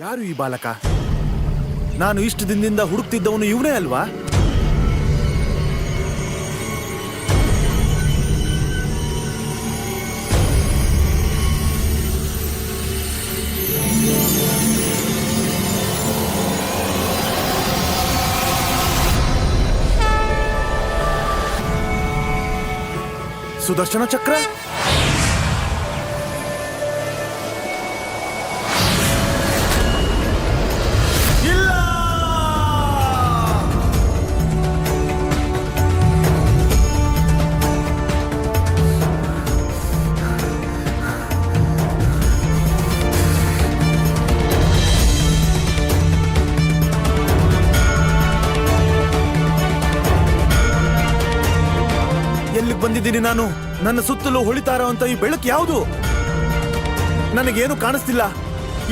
ಯಾರು ಈ ಬಾಲಕ? ನಾನು ಇಷ್ಟು ದಿನದಿಂದ ಹುಡುಕ್ತಿದ್ದವನು ಇವನೇ ಅಲ್ವಾ? ಸುದರ್ಶನ ಚಕ್ರ? ಇಲ್ಲ! ಎಲ್ಲಿಗೆ ಬಂದಿದ್ದೀನಿ ನಾನು? ನನ್ನ ಸುತ್ತಲೂ ಹೊಳಿತಾ ಇರುವಂತ ಈ ಬೆಳಕು ಯಾವುದು? ನನಗೇನು ಕಾಣಿಸ್ತಿಲ್ಲ.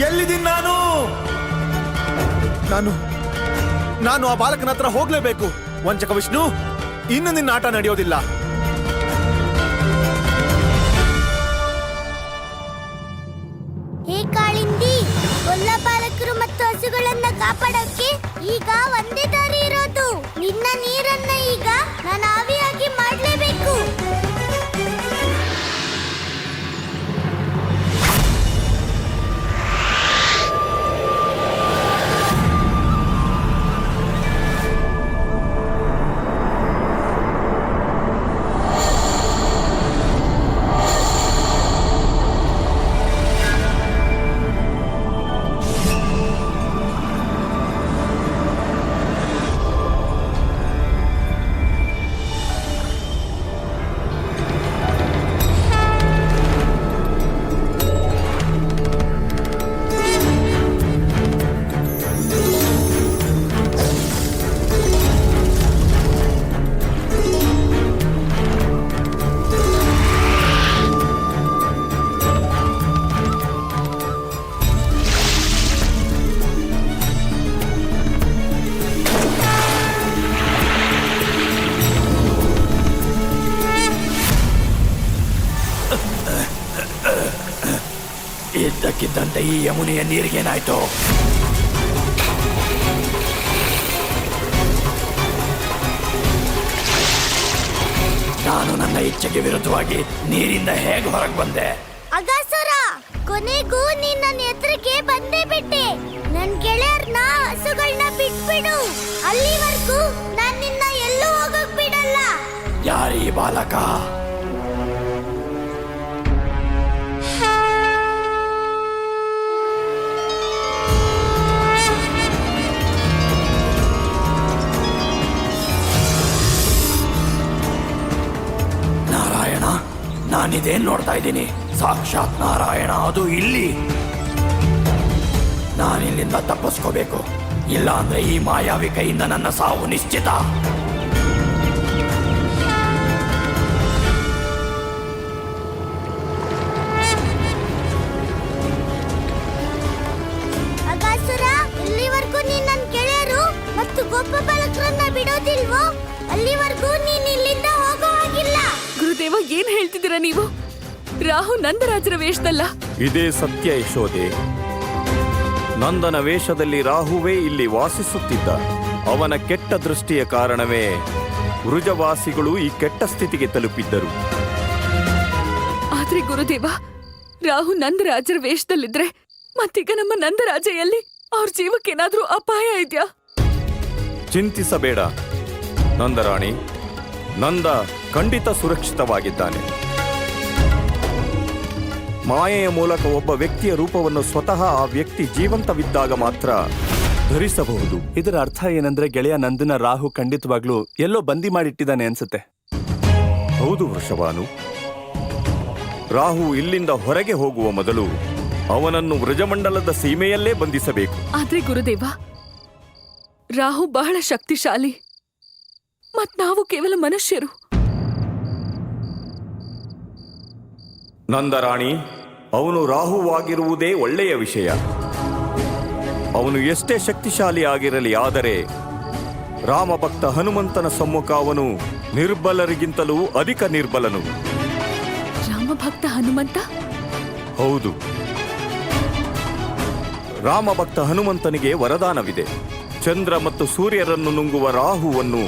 ಎಲ್ಲಿದ್ದೀನಿ ನಾನು? ನಾನು ಆ ಬಾಲಕನ ಹತ್ರ ಹೋಗ್ಲೇಬೇಕು. ವಂಚಕ ವಿಷ್ಣು, ಇನ್ನು ನಿನ್ನ ಆಟ ನಡೆಯೋದಿಲ್ಲ. ಹೇ ಕಾಳಿಂದಿ, ಕೊಲ್ಲ ಬಾಲಕರು ಮತ್ತು ಹಸುಗಳನ್ನ ಕಾಪಾಡೋಕೆ ಈಗ ಒಂದೇ ದಾರಿ ಇರೋದು. ನಿನ್ನ ನೀರನ್ನ ಈಗ ನಾನು ಆವಿಯಾಗಿ ಮಾಡ್ಲೇಬೇಕು. ಇದ್ದಕ್ಕಿದ್ದಂತೆ ಈ ಯಮುನೆಯ ನೀರಿಗೇನಾಯ್ತು? ನಾನು ನನ್ನ ಇಚ್ಛೆಗೆ ವಿರುದ್ಧವಾಗಿ ನೀರಿಂದ ಹೇಗೆ ಹೊರಗೆ ಬಂದೆ? ಅಗಾಸುರ, ಕೊನೆಗೂ ನೀನ್ ನನ್ನ ಎತ್ತರಕ್ಕೆ ಬಂದೇ ಬಿಟ್ಟೆ. ನನ್ ಗೆಳೆಯರ್ನ ಹಸುಗಳನ್ನ ಬಿಟ್ಬಿಡು. ಅಲ್ಲಿವರೆಗೂ ನಾನ್ ನಿನ್ನ ಎಲ್ಲೂ ಹೋಗಕ್ ಬಿಡಲ್ಲ. ಯಾರೀ ಬಾಲಕ? ನಾರಾಯಣ, ನಾನಿದೇನ್ ನೋಡ್ತಾ ಇದ್ದೀನಿ? ಸಾಕ್ಷಾತ್ ನಾರಾಯಣ, ಅದು ಇಲ್ಲಿ. ನಾನಿಲ್ಲಿಂದ ತಪ್ಪಿಸ್ಕೋಬೇಕು, ಇಲ್ಲ ಅಂದ್ರೆ ಈ ಮಾಯಾವಿ ಕೈಯಿಂದ ನನ್ನ ಸಾವು ನಿಶ್ಚಿತ. ಅಗಾಸುರ, ಇಲ್ಲಿವರೆಗೂ ನೀನ್ ನನ್ ಗೆಳೆಯರು ಮತ್ತು ಗೋಪ ಬಾಲಕರನ್ನ ಬಿಡೋದಿಲ್ವೋ? ಅಲ್ಲಿವರೆಗೂ ನೀನ್ ಇಲ್ಲಿಂದ ಹೋಗೋ ಹಾಗಿಲ್ಲ. ಗುರುದೇವ, ಏನ್ ಹೇಳ್ತಿದ್ದೀರಾ ನೀವು? ರಾಹು ನಂದರಾಜರ ವೇಷದಲ್ಲ. ಇದೇ ಸತ್ಯ ಯಶೋದೆ. ನಂದನ ವೇಷದಲ್ಲಿ ರಾಹುವೇ ಇಲ್ಲಿ ವಾಸಿಸುತ್ತಿದ್ದ. ಅವನ ಕೆಟ್ಟ ದೃಷ್ಟಿಯ ಕಾರಣವೇ ವೃಜವಾಸಿಗಳು ಈ ಕೆಟ್ಟ ಸ್ಥಿತಿಗೆ ತಲುಪಿದ್ದರು. ಆದ್ರೆ ಗುರುದೇವ, ರಾಹು ನಂದರಾಜರ ವೇಷದಲ್ಲಿದ್ರೆ ಮತ್ತೀಗ ನಮ್ಮ ನಂದರಾಜ ಎಲ್ಲಿ? ಅವ್ರ ಜೀವಕ್ಕೇನಾದ್ರೂ ಅಪಾಯ ಇದೆಯಾ? ಚಿಂತಿಸಬೇಡ ನಂದರಾಣಿ, ನಂದ ಖಂಡಿತ ಸುರಕ್ಷಿತವಾಗಿದ್ದಾನೆ. ಮಾಯೆಯ ಮೂಲಕ ಒಬ್ಬ ವ್ಯಕ್ತಿಯ ರೂಪವನ್ನು ಸ್ವತಃ ಆ ವ್ಯಕ್ತಿ ಜೀವಂತವಿದ್ದಾಗ ಮಾತ್ರ ಧರಿಸಬಹುದು. ಇದರ ಅರ್ಥ ಏನಂದ್ರೆ ಗೆಳೆಯ ನಂದನ ರಾಹು ಖಂಡಿತವಾಗ್ಲೂ ಎಲ್ಲೋ ಬಂದಿ ಮಾಡಿಟ್ಟಿದ್ದಾನೆ ಅನ್ಸುತ್ತೆ. ಹೌದು ವೃಷಭಾನು. ರಾಹು ಇಲ್ಲಿಂದ ಹೊರಗೆ ಹೋಗುವ ಮೊದಲು ಅವನನ್ನು ವೃಜಮಂಡಲದ ಸೀಮೆಯಲ್ಲೇ ಬಂಧಿಸಬೇಕು. ಆದ್ರೆ ಗುರುದೇವ, ರಾಹು ಬಹಳ ಶಕ್ತಿಶಾಲಿ, ಮತ್ ನಾವು ಕೇವಲ ಮನುಷ್ಯರು. ನಂದರಾಣಿ, ಅವನು ರಾಹುವಾಗಿರುವುದೇ ಒಳ್ಳೆಯ ವಿಷಯ. ಅವನು ಎಷ್ಟೇ ಶಕ್ತಿಶಾಲಿ ಆಗಿರಲಿ, ಆದರೆ ರಾಮಭಕ್ತ ಹನುಮಂತನ ಸಮ್ಮುಖ ಅವನು ನಿರ್ಬಲರಿಗಿಂತಲೂ ಅಧಿಕ ನಿರ್ಬಲನು. ರಾಮಭಕ್ತ ಹನುಮಂತ? ಹೌದು. ರಾಮಭಕ್ತ ಹನುಮಂತನಿಗೆ ವರದಾನವಿದೆ. ಚಂದ್ರ ಮತ್ತು ಸೂರ್ಯರನ್ನು ನುಂಗುವ ರಾಹುವನ್ನು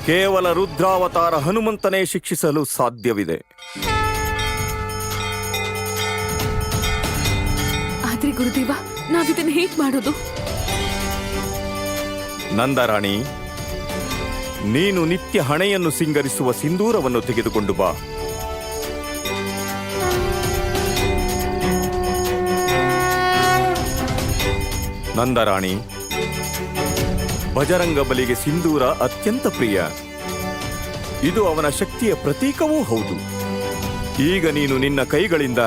ಕೇವಲ ರುದ್ರಾವತಾರ ಹನುಮಂತನೇ ಶಿಕ್ಷಿಸಲು ಸಾಧ್ಯವಿದೆ. ಆದ್ರೆ ಗುರುದೇವ, ನಾವಿದನ್ನ ಹೇಗ್ ಮಾಡೋದು? ನಂದರಾಣಿ, ನೀನು ನಿತ್ಯ ಹಣೆಯನ್ನು ಸಿಂಗರಿಸುವ ಸಿಂಧೂರವನ್ನು ತೆಗೆದುಕೊಂಡು ಬಾ. ನಂದರಾಣಿ, ಬಜರಂಗ ಬಲಿಗೆ ಸಿಂಧೂರ ಅತ್ಯಂತ ಪ್ರಿಯ. ಇದು ಅವನ ಶಕ್ತಿಯ ಪ್ರತೀಕವೂ ಹೌದು. ಈಗ ನೀನು ನಿನ್ನ ಕೈಗಳಿಂದ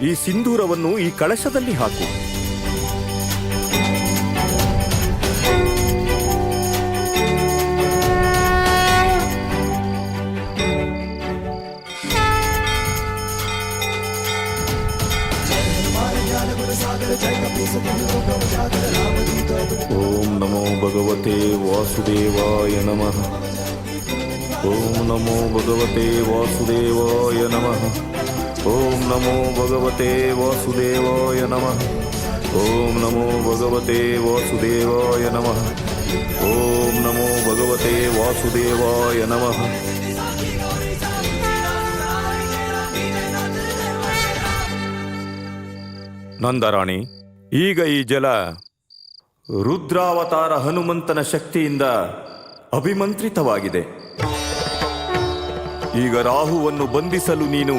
ಈ ಸಿಂಧೂರವನ್ನು ಈ ಕಳಶದಲ್ಲಿ ಹಾಕು. ಓಂ ನಮೋ ಭಗವತೆ ವಾಸುದೇವಾಯ ನಮಃ. ಓಂ ನಮೋ ಭಗವತೆ ವಾಸುದೇವಾಯ ನಮಃ. ಓಂ ನಮೋ ಭಗವತೆ ವಾಸುದೇವಾಯ ನಮಃ. ಓಂ ನಮೋ ಭಗವತೆ ವಾಸುದೇವಾಯ ನಮಃ. ಓಂ ನಮೋ ಭಗವತೆ ವಾಸುದೇವಾಯ ನಮಃ. ನಂದರಾಣಿ, ಈಗ ಈ ಜಲ ರುದ್ರಾವತಾರ ಹನುಮಂತನ ಶಕ್ತಿಯಿಂದ ಅಭಿಮಂತ್ರಿತವಾಗಿದೆ. ಈಗ ರಾಹುವನ್ನು ಬಂಧಿಸಲು ನೀನು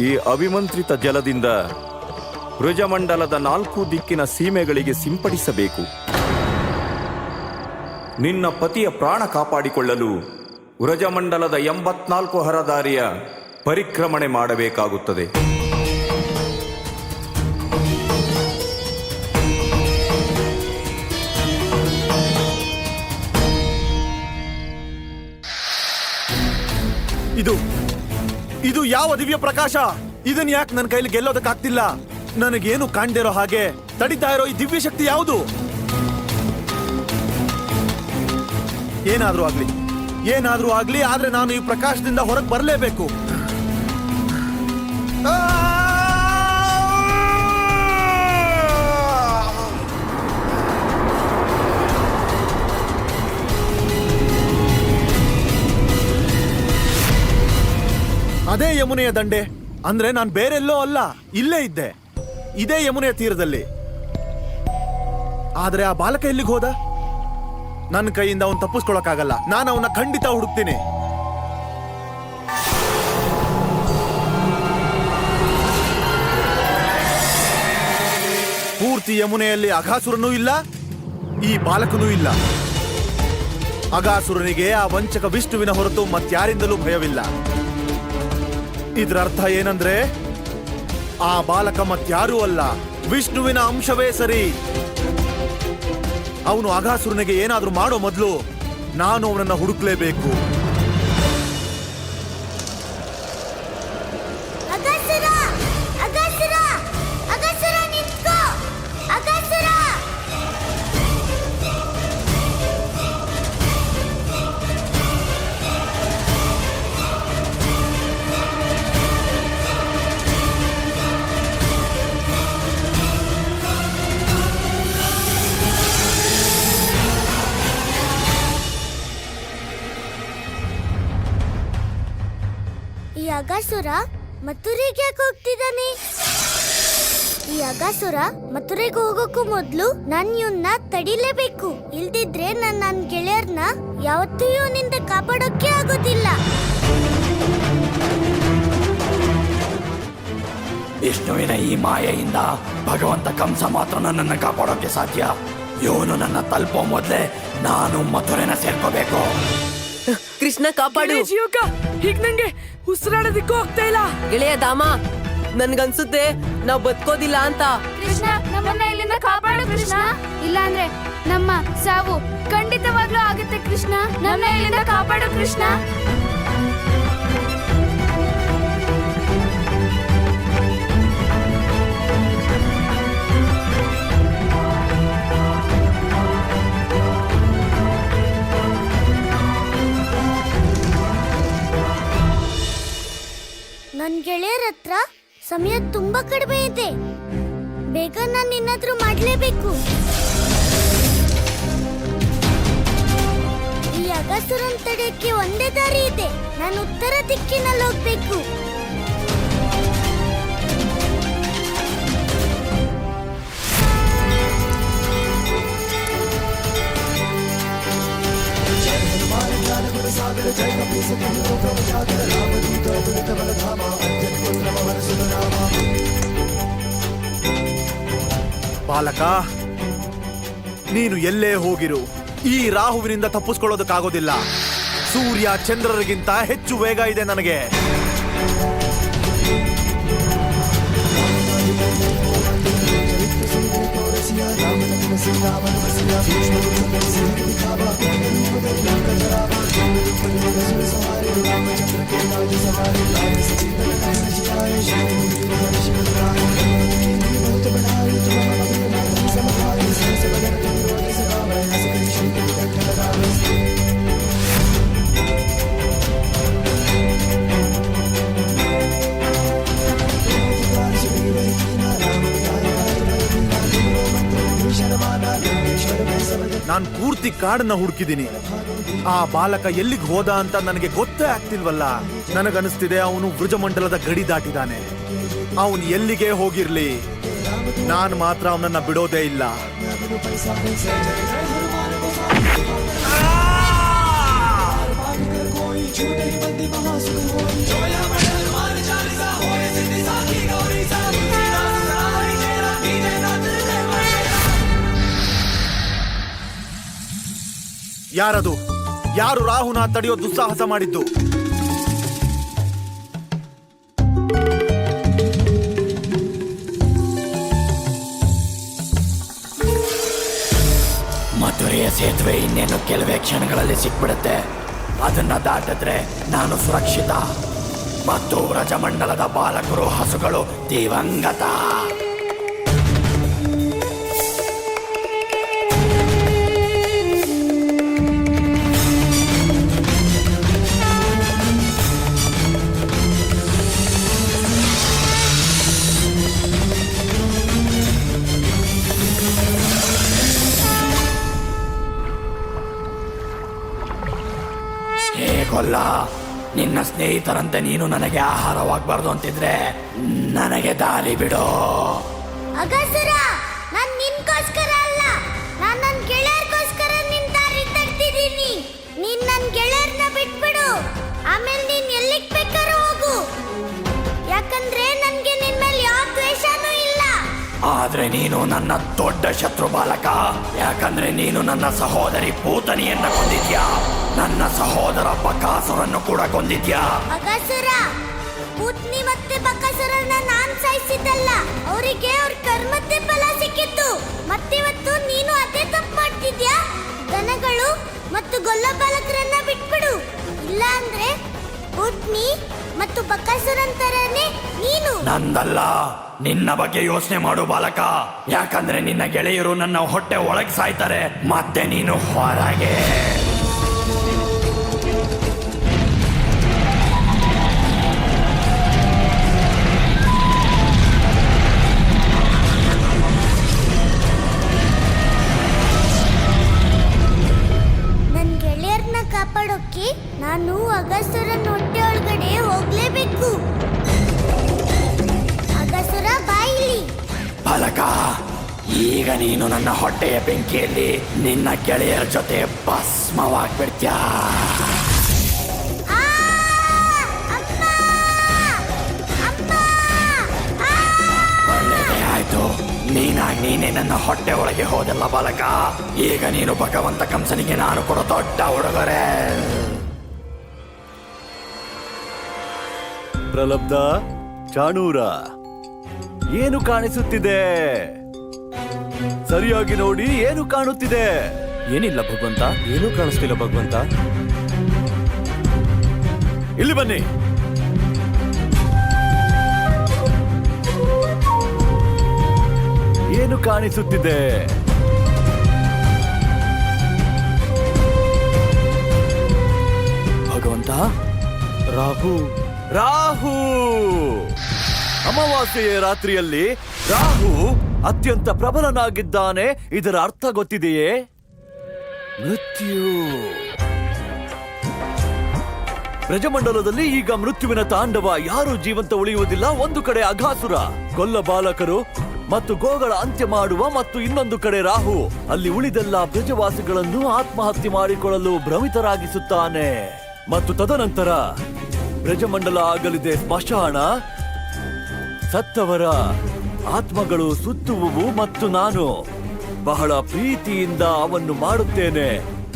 ಈ ಅಭಿಮಂತ್ರಿತ ಜಲದಿಂದ ಬ್ರಜಮಂಡಲದ 4 ದಿಕ್ಕಿನ ಸೀಮೆಗಳಿಗೆ ಸಿಂಪಡಿಸಬೇಕು. ನಿನ್ನ ಪತಿಯ ಪ್ರಾಣ ಕಾಪಾಡಿಕೊಳ್ಳಲು ಬ್ರಜಮಂಡಲದ 84 ಹರದಾರಿಯ ಪರಿಕ್ರಮಣೆ ಮಾಡಬೇಕಾಗುತ್ತದೆ. ಇದು ಯಾವ ದಿವ್ಯ ಪ್ರಕಾಶ? ಇದನ್ ಯಾಕೆ ನನ್ನ ಕೈಲಿ ಗೆಲ್ಲೋದಕ್ಕಾಗ್ತಿಲ್ಲ? ನನಗೇನು ಕಾಣ್ದಿರೋ ಹಾಗೆ ತಡಿತಾ ಇರೋ ಈ ದಿವ್ಯ ಶಕ್ತಿ ಯಾವುದು? ಏನಾದ್ರೂ ಆಗ್ಲಿ, ಆದ್ರೆ ನಾನು ಈ ಪ್ರಕಾಶದಿಂದ ಹೊರಗೆ ಬರಲೇಬೇಕು. ಅದೇ ಯಮುನೆಯ ದಂಡೆ ಅಂದ್ರೆ ನಾನು ಬೇರೆಲ್ಲೋ ಅಲ್ಲ, ಇಲ್ಲೇ ಇದ್ದೆ, ಇದೇ ಯಮುನೆಯ ತೀರದಲ್ಲಿ. ಆದ್ರೆ ಆ ಬಾಲಕ ಎಲ್ಲಿಗೆ ಹೋದ? ನನ್ನ ಕೈಯಿಂದ ಅವನು ತಪ್ಪಿಸ್ಕೊಳಕ್ಕಾಗಲ್ಲ. ನಾನು ಅವನ ಖಂಡಿತ ಹುಡುಕ್ತೀನಿ. ಪೂರ್ತಿ ಯಮುನೆಯಲ್ಲಿ ಅಘಾಸುರನೂ ಇಲ್ಲ, ಈ ಬಾಲಕನೂ ಇಲ್ಲ. ಅಘಾಸುರನಿಗೆ ಆ ವಂಚಕ ವಿಷ್ಣುವಿನ ಹೊರತು ಮತ್ಯಾರಿಂದಲೂ ಭಯವಿಲ್ಲ. ಇದರ ಅರ್ಥ ಏನಂದ್ರೆ ಆ ಬಾಲಕ ಮತ್ಯಾರೂ ಅಲ್ಲ, ವಿಷ್ಣುವಿನ ಅಂಶವೇ ಸರಿ. ಅವನು ಅಘಾಸುರನಿಗೆ ಏನಾದ್ರೂ ಮಾಡೋ ಮೊದಲು ನಾನು ಅವನನ್ನ ಹುಡುಕ್ಲೇಬೇಕು. ಅಗಾಸುರ ಮಥುರೆಗೆ ಯಾಕೆ ಹೋಗ್ತಿದ್ದಾನೆ? ಈ ಅಗಾಸುರ ಮಥುರೆಗೆ ಹೋಗೋಕ್ಕೂ ಮೊದ್ಲು ನಾನು ಇವನ್ನ ತಡಿಲೇಬೇಕು. ಇಲ್ದಿದ್ರೆ ನನ್ನ ಗೆಳೆಯರ್ನ ಯಾವತ್ತೂ ಇವನಿಂದ ಕಾಪಾಡೋಕೆ ಆಗೋದಿಲ್ಲ. ವಿಷ್ಣುವಿನ ಈ ಮಾಯೆಯಿಂದ ಭಗವಂತ ಕಂಸ ಮಾತ್ರ ನನ್ನನ್ನು ಕಾಪಾಡೋಕೆ ಸಾಧ್ಯ. ಇವನು ನನ್ನ ತಲುಪೋ ಮೊದಲೇ ನಾನು ಮಥುರೆನ ಸೇರ್ಕೋಬೇಕು. ಕೃಷ್ಣ ಕಾಪಾಡು. ಹೀಗ್ ನಂಗೆ ಉಸಿರಾಡೋದಿಕ್ಕೂ ಆಗ್ತಾ ಇಲ್ಲ. ಗೆಳೆಯ ದಾಮ, ನನ್ಗನ್ಸುತ್ತೆ ನಾವ್ ಬದುಕೋದಿಲ್ಲ ಅಂತ. ಕೃಷ್ಣ, ನಮ್ಮನ್ನ ಇಲ್ಲಿಂದ ಕಾಪಾಡು ಕೃಷ್ಣ. ಇಲ್ಲಾಂದ್ರೆ ನಮ್ಮ ಸಾವು ಖಂಡಿತವಾಗ್ಲೂ ಆಗುತ್ತೆ ಕೃಷ್ಣ. ನಮ್ಮನ್ನ ಇಲ್ಲಿಂದ ಕಾಪಾಡು ಕೃಷ್ಣ. ನನ್ ಗೆಳೆಯರ ಹತ್ರ ಸಮಯ ತುಂಬಾ ಕಡಿಮೆ ಇದೆ. ಬೇಗ ನಾನು ಏನಾದ್ರೂ ಮಾಡ್ಲೇಬೇಕು. ಈ ಅಗಸುರನ್ ತಡೆಯಕ್ಕೆ ಒಂದೇ ದಾರಿ ಇದೆ. ನಾನು ಉತ್ತರ ದಿಕ್ಕಿನಲ್ಲಿ ಹೋಗ್ಬೇಕು. ಬಾಲಕ, ನೀನು ಎಲ್ಲೇ ಹೋಗಿರು, ಈ ರಾಹುವಿನಿಂದ ತಪ್ಪಿಸ್ಕೊಳ್ಳೋದಕ್ಕಾಗೋದಿಲ್ಲ. ಸೂರ್ಯ ಚಂದ್ರರಿಗಿಂತ ಹೆಚ್ಚು ವೇಗ ಇದೆ ನನಗೆ. ನಾನ್ ಪೂರ್ತಿ ಕಾಡನ್ನ ಹುಡುಕಿದ್ದೀನಿ. ಆ ಬಾಲಕ ಎಲ್ಲಿಗೆ ಹೋದ ಅಂತ ನನಗೆ ಗೊತ್ತೇ ಆಗ್ತಿಲ್ವಲ್ಲ. ನನಗನ್ನಿಸ್ತಿದೆ ಅವನು ವೃಜಮಂಡಲದ ಗಡಿ ದಾಟಿದಾನೆ. ಅವನು ಎಲ್ಲಿಗೆ ಹೋಗಿರ್ಲಿ, ನಾನು ಮಾತ್ರ ಅವನನ್ನ ಬಿಡೋದೇ ಇಲ್ಲ. ಯಾರದು? ಯಾರು ರಾಹುನ ತಡೆಯೋ ದುಸ್ಸಾಹಸ ಮಾಡಿದ್ದು? ಮಧುರೆಯ ಸೇತುವೆ ಇನ್ನೇನು ಕೆಲವೇ ಕ್ಷಣಗಳಲ್ಲಿ ಸಿಕ್ಬಿಡುತ್ತೆ. ಅದನ್ನ ದಾಟಿದ್ರೆ ನಾನು ಸುರಕ್ಷಿತ ಮತ್ತು ವ್ರಜಮಂಡಲದ ಬಾಲಕರು ಹಸುಗಳು ದಿವಂಗತ. ಹೇಗೊಲ್ಲ, ನಿನ್ನ ಸ್ನೇಹಿತರಂತೆ ನೀನು ನನಗೆ ಆಹಾರವಾಗಬಾರ್ದು ಅಂತಿದ್ರೆ ನನಗೆ ದಾರಿ ಬಿಡು. ಅಗಸುರ, ನಾನ್ ನಿನ್ಗೋಸ್ಕರ ಅಲ್ಲ, ನಾನ್ ನನ್ ಗೆಳೆಯರ್ಗೋಸ್ಕರ ನಿನ್ ದಾರಿ ತಗ್ದಿದ್ದೀನಿ. ನೀನ್ ನನ್ ಗೆಳೆಯರ್ನ ಬಿಟ್ಬಿಡು. ಆಮೇಲೆ ನೀನ್ ಎಲ್ಲಿಗ್ ಬೇಕಾದ್ರೂ ಹೋಗು. ಯಾಕಂದ್ರೆ ನನ್ಗೆ ನಿನ್ ಮೇಲೆ ಯಾವ ದ್ವೇಷನೂ ಇಲ್ಲ. ಆದ್ರೆ ನೀನು ನನ್ನ ದೊಡ್ಡ ಶತ್ರು ಬಾಲಕ. ಯಾಕಂದ್ರೆ ನೀನು ನನ್ನ ಸಹೋದರಿ ಪೂತನಿಯನ್ನ ಕೊಂದಿದ್ಯಾ, ನನ್ನ ಸಹೋದರ ಬಕಾಸುರನ್ನು ಕೂಡ ಕೊಂದಿದ್ಯಾ. ಅಗಸುರ, ಪೂತ್ನಿ ಮತ್ತೆ ಬಕಾಸುರನ್ನ ನಾನ್ ಸಾಯಿಸಿದ್ದಲ್ಲ, ಅವರಿಗೆ ಅವ್ರ ಕರ್ಮದ್ದೇ ಫಲ ಸಿಕ್ಕಿತ್ತು. ಮತ್ತಿವತ್ತು ನೀನು ಅದೇ ತಪ್ಪು ಮಾಡ್ತಿದ್ಯಾ. ದನಗಳು ಮತ್ತು ಗೊಲ್ಲ ಬಾಲಕರನ್ನ ಬಿಟ್ಬಿಡು. ಇಲ್ಲ ಅಂದ್ರೆ ಪೂತ್ನಿ ಮತ್ತು ಬಕಾಸುರನ್ ತರನೇ ನೀನು. ನಂದಲ್ಲ, ನಿನ್ನ ಬಗ್ಗೆ ಯೋಚನೆ ಮಾಡು ಬಾಲಕ. ಯಾಕಂದ್ರೆ ನಿನ್ನ ಗೆಳೆಯರು ನನ್ನ ಹೊಟ್ಟೆ ಒಳಗೆ ಸಾಯ್ತಾರೆ, ಮತ್ತೆ ನೀನು ಹೊರಗೆ. ನನ್ ಗೆಳೆಯರ್ನ ಕಾಪಾಡೋಕೆ ನಾನು ಅಗಸುರನ್ ಹೊಟ್ಟೆ ಒಳಗಡೆ ಹೋಗ್ಲೇಬೇಕು. ಅಗಸುರ, ಬಾಯಿಲಿ. ಬಾಲಕ, ಈಗ ನೀನು ನನ್ನ ಹೊಟ್ಟೆಯ ಬೆಂಕಿಯಲ್ಲಿ ನಿನ್ನ ಗೆಳೆಯರ ಜೊತೆ ಭಸ್ಮವಾಗ್ಬಿಡ್ತ್ಯಾ. ಆ! ಅಮ್ಮ! ಅಮ್ಮ! ಆ! ಒಳ್ಳೆಯದೇ ಆಯ್ತು, ನೀನೇ ನನ್ನ ಹೊಟ್ಟೆ ಒಳಗೆ ಹೋದಲ್ಲ ಬಾಲಕ. ಈಗ ನೀನು ಭಗವಂತ ಕಂಸನಿಗೆ ನಾನು ಕೊಡೋ ದೊಡ್ಡ ಉಡುಗೊರೆ. ಪ್ರಲಬ್ಧ, ಚಾಣೂರ, ಏನು ಕಾಣಿಸುತ್ತಿದೆ? ಸರಿಯಾಗಿ ನೋಡಿ, ಏನು ಕಾಣುತ್ತಿದೆ? ಏನಿಲ್ಲ ಭಗವಂತ, ಏನೂ ಕಾಣಿಸ್ತಿಲ್ಲ ಭಗವಂತ. ಇಲ್ಲಿ ಬನ್ನಿ. ಏನು ಕಾಣಿಸುತ್ತಿದೆ? ಭಗವಂತ, ರಾಹು ರಾಹು! ಅಮಾವಾಸ್ಯೆಯ ರಾತ್ರಿಯಲ್ಲಿ ರಾಹು ಅತ್ಯಂತ ಪ್ರಬಲನಾಗಿದ್ದಾನೆ. ಇದರ ಅರ್ಥ ಗೊತ್ತಿದೆಯೇ? ಮೃತ್ಯು. ಬ್ರಜಮಂಡಲದಲ್ಲಿ ಈಗ ಮೃತ್ಯುವಿನ ತಾಂಡವ. ಯಾರೂ ಜೀವಂತ ಉಳಿಯುವುದಿಲ್ಲ. ಒಂದು ಕಡೆ ಅಘಾಸುರ, ಕೊಲ್ಲ ಬಾಲಕರು ಮತ್ತು ಗೋಗಳ ಅಂತ್ಯ ಮಾಡುವ, ಮತ್ತು ಇನ್ನೊಂದು ಕಡೆ ರಾಹು ಅಲ್ಲಿ ಉಳಿದೆಲ್ಲ ಬ್ರಜವಾಸಿಗಳನ್ನು ಆತ್ಮಹತ್ಯೆ ಮಾಡಿಕೊಳ್ಳಲು ಭ್ರಮಿತರಾಗಿಸುತ್ತಾನೆ. ಮತ್ತು ತದನಂತರ ಬ್ರಜಮಂಡಲ ಆಗಲಿದೆ ಸ್ಮಶಾನ. ಸತ್ತವರ ಆತ್ಮಗಳು ಸುತ್ತುವುವು ಮತ್ತು ನಾನು ಬಹಳ ಪ್ರೀತಿಯಿಂದ ಅವನ್ನು ಮಾಡುತ್ತೇನೆ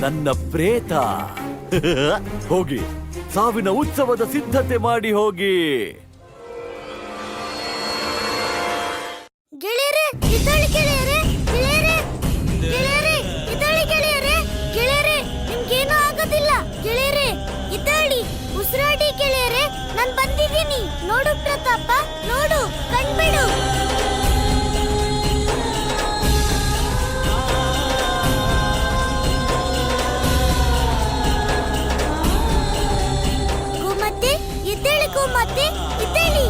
ನನ್ನ ಪ್ರೇತ. ಹೋಗಿ ಸಾವಿನ ಉತ್ಸವದ ಸಿದ್ಧತೆ ಮಾಡಿ ಹೋಗಿ. ಗೆಳೆಯರೇ ಇದ್ದಳಿ, ಗೆಳೆಯರೇ ಗೆಳೆಯರೇ ಗೆಳೆಯರೇ ಇದ್ದಳಿ, ಗೆಳೆಯರೇ ಗೆಳೆಯರೇ ನಿಮ್ಗೇನೂ ಆಗೋದಿಲ್ಲ. ಗೆಳೆಯರೇ ಇದ್ದಳಿ, ಉಸಿರಾಡಿ ಗೆಳೆಯರೇ, ನಾನ್ ಬಂದಿದ್ದೀನಿ. ನೋಡು ಪ್ರತಾಪ, ನೋಡು, ಕಣ್ಬಿಡು. ಗೋಮತೆ ಇದ್ದೇಳಿ, ಗೋಮತೆ ಇದ್ದೇಳಿ.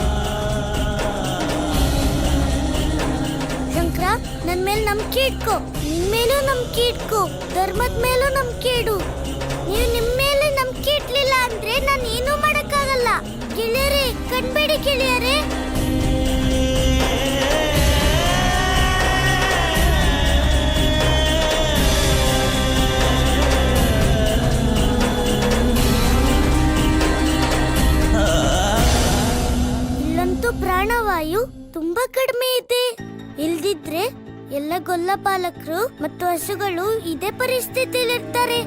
ಶಂಕರ, ನನ್ ಮೇಲೆ ನಂಬಿಕೆ ಇಟ್ಕೋ. ನಿನ್ ಮೇಲೂ ನಂಬಿಕೆ ಇಟ್ಕೋ. ಧರ್ಮದ ಮೇಲೂ ನಂಬಿಕೆ ಇಡು. ನೀವು ನಿಮ್ ಮೇಲೆ ನಂಬಿಕೆ ಇಟ್ಲಿಲ್ಲ ಅಂದ್ರೆ ನಾನು ಏನೂ ಮಾಡಕ್ಕಾಗಲ್ಲ. ಗೆಳೆಯರೇ ಕಣ್ಬೇಡಿ ಗೆಳೆಯರೇ. ಇಲ್ಲಂತೂ ಪ್ರಾಣವಾಯು ತುಂಬಾ ಕಡಿಮೆ ಇದೆ. ಇಲ್ದಿದ್ರೆ ಎಲ್ಲ ಗೊಲ್ಲ ಬಾಲಕರು ಮತ್ತು ಹಸುಗಳು ಇದೇ ಪರಿಸ್ಥಿತಿಲಿರ್ತಾರೆ.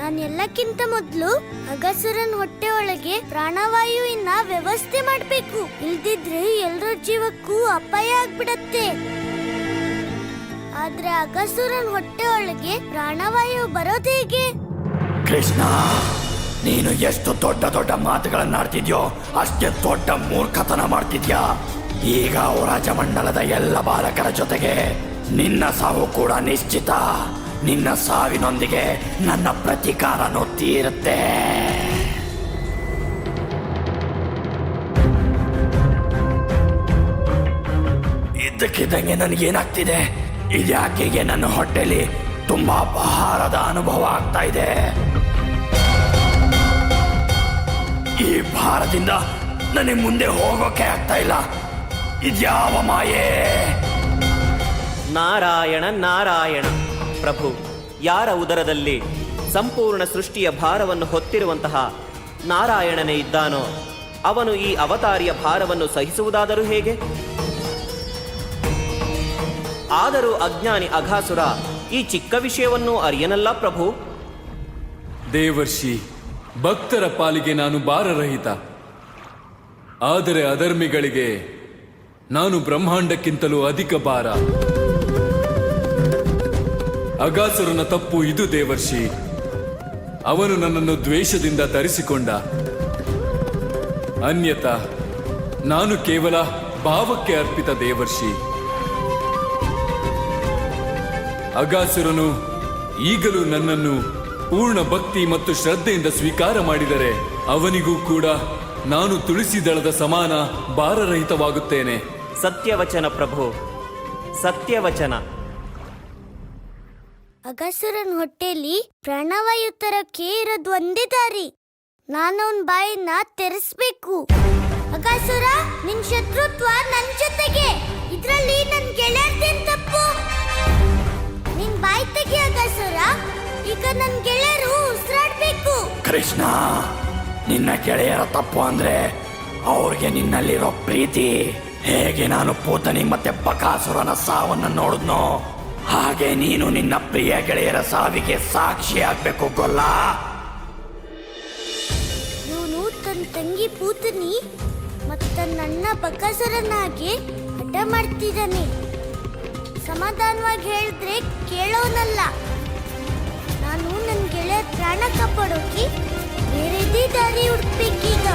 ನಾನು ಎಲ್ಲಕ್ಕಿಂತ ಮೊದಲು ಅಗಸುರನ್ ಹೊಟ್ಟೆ ಒಳಗೆ ಪ್ರಾಣವಾಯುವಿನ ವ್ಯವಸ್ಥೆ ಮಾಡ್ಬೇಕು. ಇಲ್ದಿದ್ರೆ ಎಲ್ಲರ ಜೀವಕ್ಕೂ ಅಪಾಯ ಆಗ್ಬಿಡತ್ತೆ. ಆದ್ರೆ ಅಗಸುರನ್ ಹೊಟ್ಟೆ ಒಳಗೆ ಪ್ರಾಣವಾಯು ಬರೋದು ಹೇಗೆ? ಕೃಷ್ಣ, ನೀನು ಎಷ್ಟು ದೊಡ್ಡ ದೊಡ್ಡ ಮಾತುಗಳನ್ನಾಡ್ತಿದ್ಯೋ ಅಷ್ಟೇ ದೊಡ್ಡ ಮೂರ್ಖತನ ಮಾಡ್ತಿದ್ಯಾ. ಈಗ ರಾಜಮಂಡಲದ ಎಲ್ಲ ಬಾಲಕರ ಜೊತೆಗೆ ನಿನ್ನ ಸಾವು ಕೂಡ ನಿಶ್ಚಿತ. ನಿನ್ನ ಸಾವಿನೊಂದಿಗೆ ನನ್ನ ಪ್ರತೀಕಾರನೂ ತೀರುತ್ತೆ. ಇದ್ದಕ್ಕಿದ್ದಂಗೆ ನನಗೇನಾಗ್ತಿದೆ? ಇದ್ಯಾಕೆ ನನ್ನ ಹೊಟ್ಟೆಲಿ ತುಂಬಾ ಭಾರದ ಅನುಭವ ಆಗ್ತಾ ಇದೆ. ಈ ಭಾರದಿಂದ ನನಗೆ ಮುಂದೆ ಹೋಗೋಕೆ ಆಗ್ತಾ ಇಲ್ಲ. ಇದ್ಯಾವ ಮಾಯೆ? ನಾರಾಯಣ ನಾರಾಯಣ. ಪ್ರಭು, ಯಾರ ಉದರದಲ್ಲಿ ಸಂಪೂರ್ಣ ಸೃಷ್ಟಿಯ ಭಾರವನ್ನು ಹೊತ್ತಿರುವಂತಹ ನಾರಾಯಣನೇ ಇದ್ದಾನೋ ಅವನು ಈ ಅವತಾರಿಯ ಭಾರವನ್ನು ಸಹಿಸುವುದಾದರೂ ಹೇಗೆ? ಆದರೂ ಅಜ್ಞಾನಿ ಅಘಾಸುರ ಈ ಚಿಕ್ಕ ವಿಷಯವನ್ನು ಅರಿಯನಲ್ಲ ಪ್ರಭು. ದೇವರ್ಷಿ, ಭಕ್ತರ ಪಾಲಿಗೆ ನಾನು ಭಾರರಹಿತ. ಆದರೆ ಅಧರ್ಮಿಗಳಿಗೆ ನಾನು ಬ್ರಹ್ಮಾಂಡಕ್ಕಿಂತಲೂ ಅಧಿಕ ಭಾರ. ಅಗಾಸುರನ ತಪ್ಪು ಇದು ದೇವರ್ಷಿ. ಅವನು ನನ್ನನ್ನು ದ್ವೇಷದಿಂದ ಧರಿಸಿಕೊಂಡ. ಅನ್ಯತಾ ನಾನು ಕೇವಲ ಭಾವಕ್ಕೆ ಅರ್ಪಿತ ದೇವರ್ಷಿ. ಅಗಾಸುರನು ಈಗಲೂ ನನ್ನನ್ನು ಪೂರ್ಣ ಭಕ್ತಿ ಮತ್ತು ಶ್ರದ್ಧೆಯಿಂದ ಸ್ವೀಕಾರ ಮಾಡಿದರೆ ಅವನಿಗೂ ಕೂಡ ನಾನು ತುಳಸಿ ದಳದ ಸಮಾನ ಭಾರರಹಿತವಾಗುತ್ತೇನೆ. ಸತ್ಯವಚನ ಪ್ರಭು, ಸತ್ಯವಚನ. ಅಗಸುರನ್ ಹೊಟ್ಟೆಲಿ ಪ್ರಾಣವಾಯು ತರಕ್ಕೆ ಇರೋದು ಒಂದೇ ದಾರಿ. ನಾನು ಅವನ್ ಬಾಯಿನ ತೆರೆಸ್ಬೇಕು. ಅಗಸುರ, ನಿನ್ ಶತ್ರುತ್ವ ನನ್ ಜೊತೆಗೆ. ಇದ್ರಲ್ಲಿ ನನ್ ಗೆಳೆಯರ್ದೇನ್ ತಪ್ಪು? ನಿನ್ ಬಾಯಿ ತೆಗಿ ಅಗಸುರ. ಈಗ ನನ್ ಗೆಳೆಯರು ಉಸಿರಾಡ್ಬೇಕು. ಕೃಷ್ಣ, ನಿನ್ನ ಗೆಳೆಯರ ತಪ್ಪು ಅಂದ್ರೆ ಅವ್ರಿಗೆ ನಿನ್ನಲ್ಲಿರೋ ಪ್ರೀತಿ. ಹೇಗೆ ನಾನು ಪೂತನಿ ಮತ್ತೆ ಬಕಾಸುರನ ಸಾವನ್ನು ನೋಡಿದ್ನೋ ಹಾಗೆ ನೀನು ನಿನ್ನ ಪ್ರಿಯ ಗೆಳೆಯರ ಸಾವಿಗೆ ಸಾಕ್ಷಿಯಾಗಬೇಕು ಗೊಲ್ಲ. ಇವನು ತನ್ನ ತಂಗಿ ಪೂತನಿ ಮತ್ತು ತನ್ನ ಅಣ್ಣ ಬಕಾಸುರನಾಗೆ ಹಠ ಮಾಡ್ತಿದ್ದಾನೆ. ಸಮಾಧಾನವಾಗಿ ಹೇಳಿದ್ರೆ ಕೇಳೋನಲ್ಲ. ನಾನು ನನ್ನ ಗೆಳೆಯ ಪ್ರಾಣ ಕಾಪಾಡೋಕೆ ಬೇರೆದೇ ದಾರಿ ಹುಡುಕ್ಬೇಕೀಗ.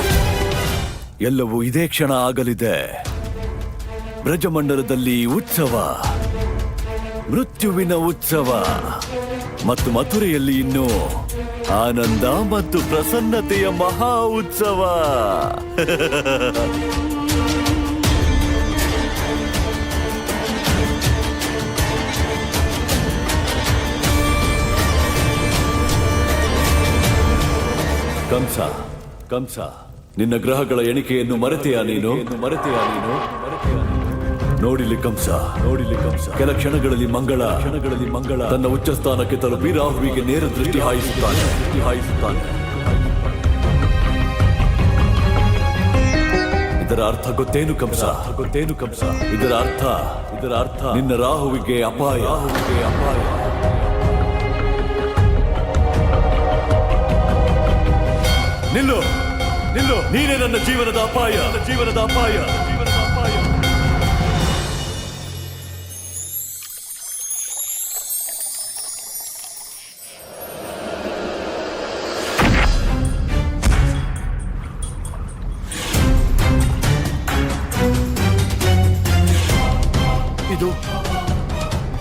ಎಲ್ಲವೂ ಇದೇ ಕ್ಷಣ ಆಗಲಿದೆ. ಬ್ರಜಮಂಡಲದಲ್ಲಿ ಉತ್ಸವ, ಮೃತ್ಯುವಿನ ಉತ್ಸವ, ಮತ್ತು ಮಥುರೆಯಲ್ಲಿ ಇನ್ನು ಆನಂದ ಮತ್ತು ಪ್ರಸನ್ನತೆಯ ಮಹಾ ಉತ್ಸವ. ಕಂಸ ಕಂಸ ನಿನ್ನ ಗ್ರಹಗಳ ಎಣಿಕೆಯನ್ನು ಮರೆತೆಯಾ ನೀನು ನೋಡಿಲಿ ಕಂಸ ಕೆಲ ಕ್ಷಣಗಳಲ್ಲಿ ಮಂಗಳ ತನ್ನ ಉಚ್ಚ ಸ್ಥಾನಕ್ಕೆ ತಲುಪಿ ರಾಹುವಿಗೆ ನೇರ ದೃಷ್ಟಿ ಹಾಯಿಸುತ್ತಾನೆ ಇದರ ಅರ್ಥ ಗೊತ್ತೇನು ಕಂಸ ಇದರ ಅರ್ಥ ನಿನ್ನ ರಾಹುವಿಗೆ ಅಪಾಯ ನಿಲ್ಲು ನೀನೇ ನನ್ನ ಜೀವನದ ಅಪಾಯ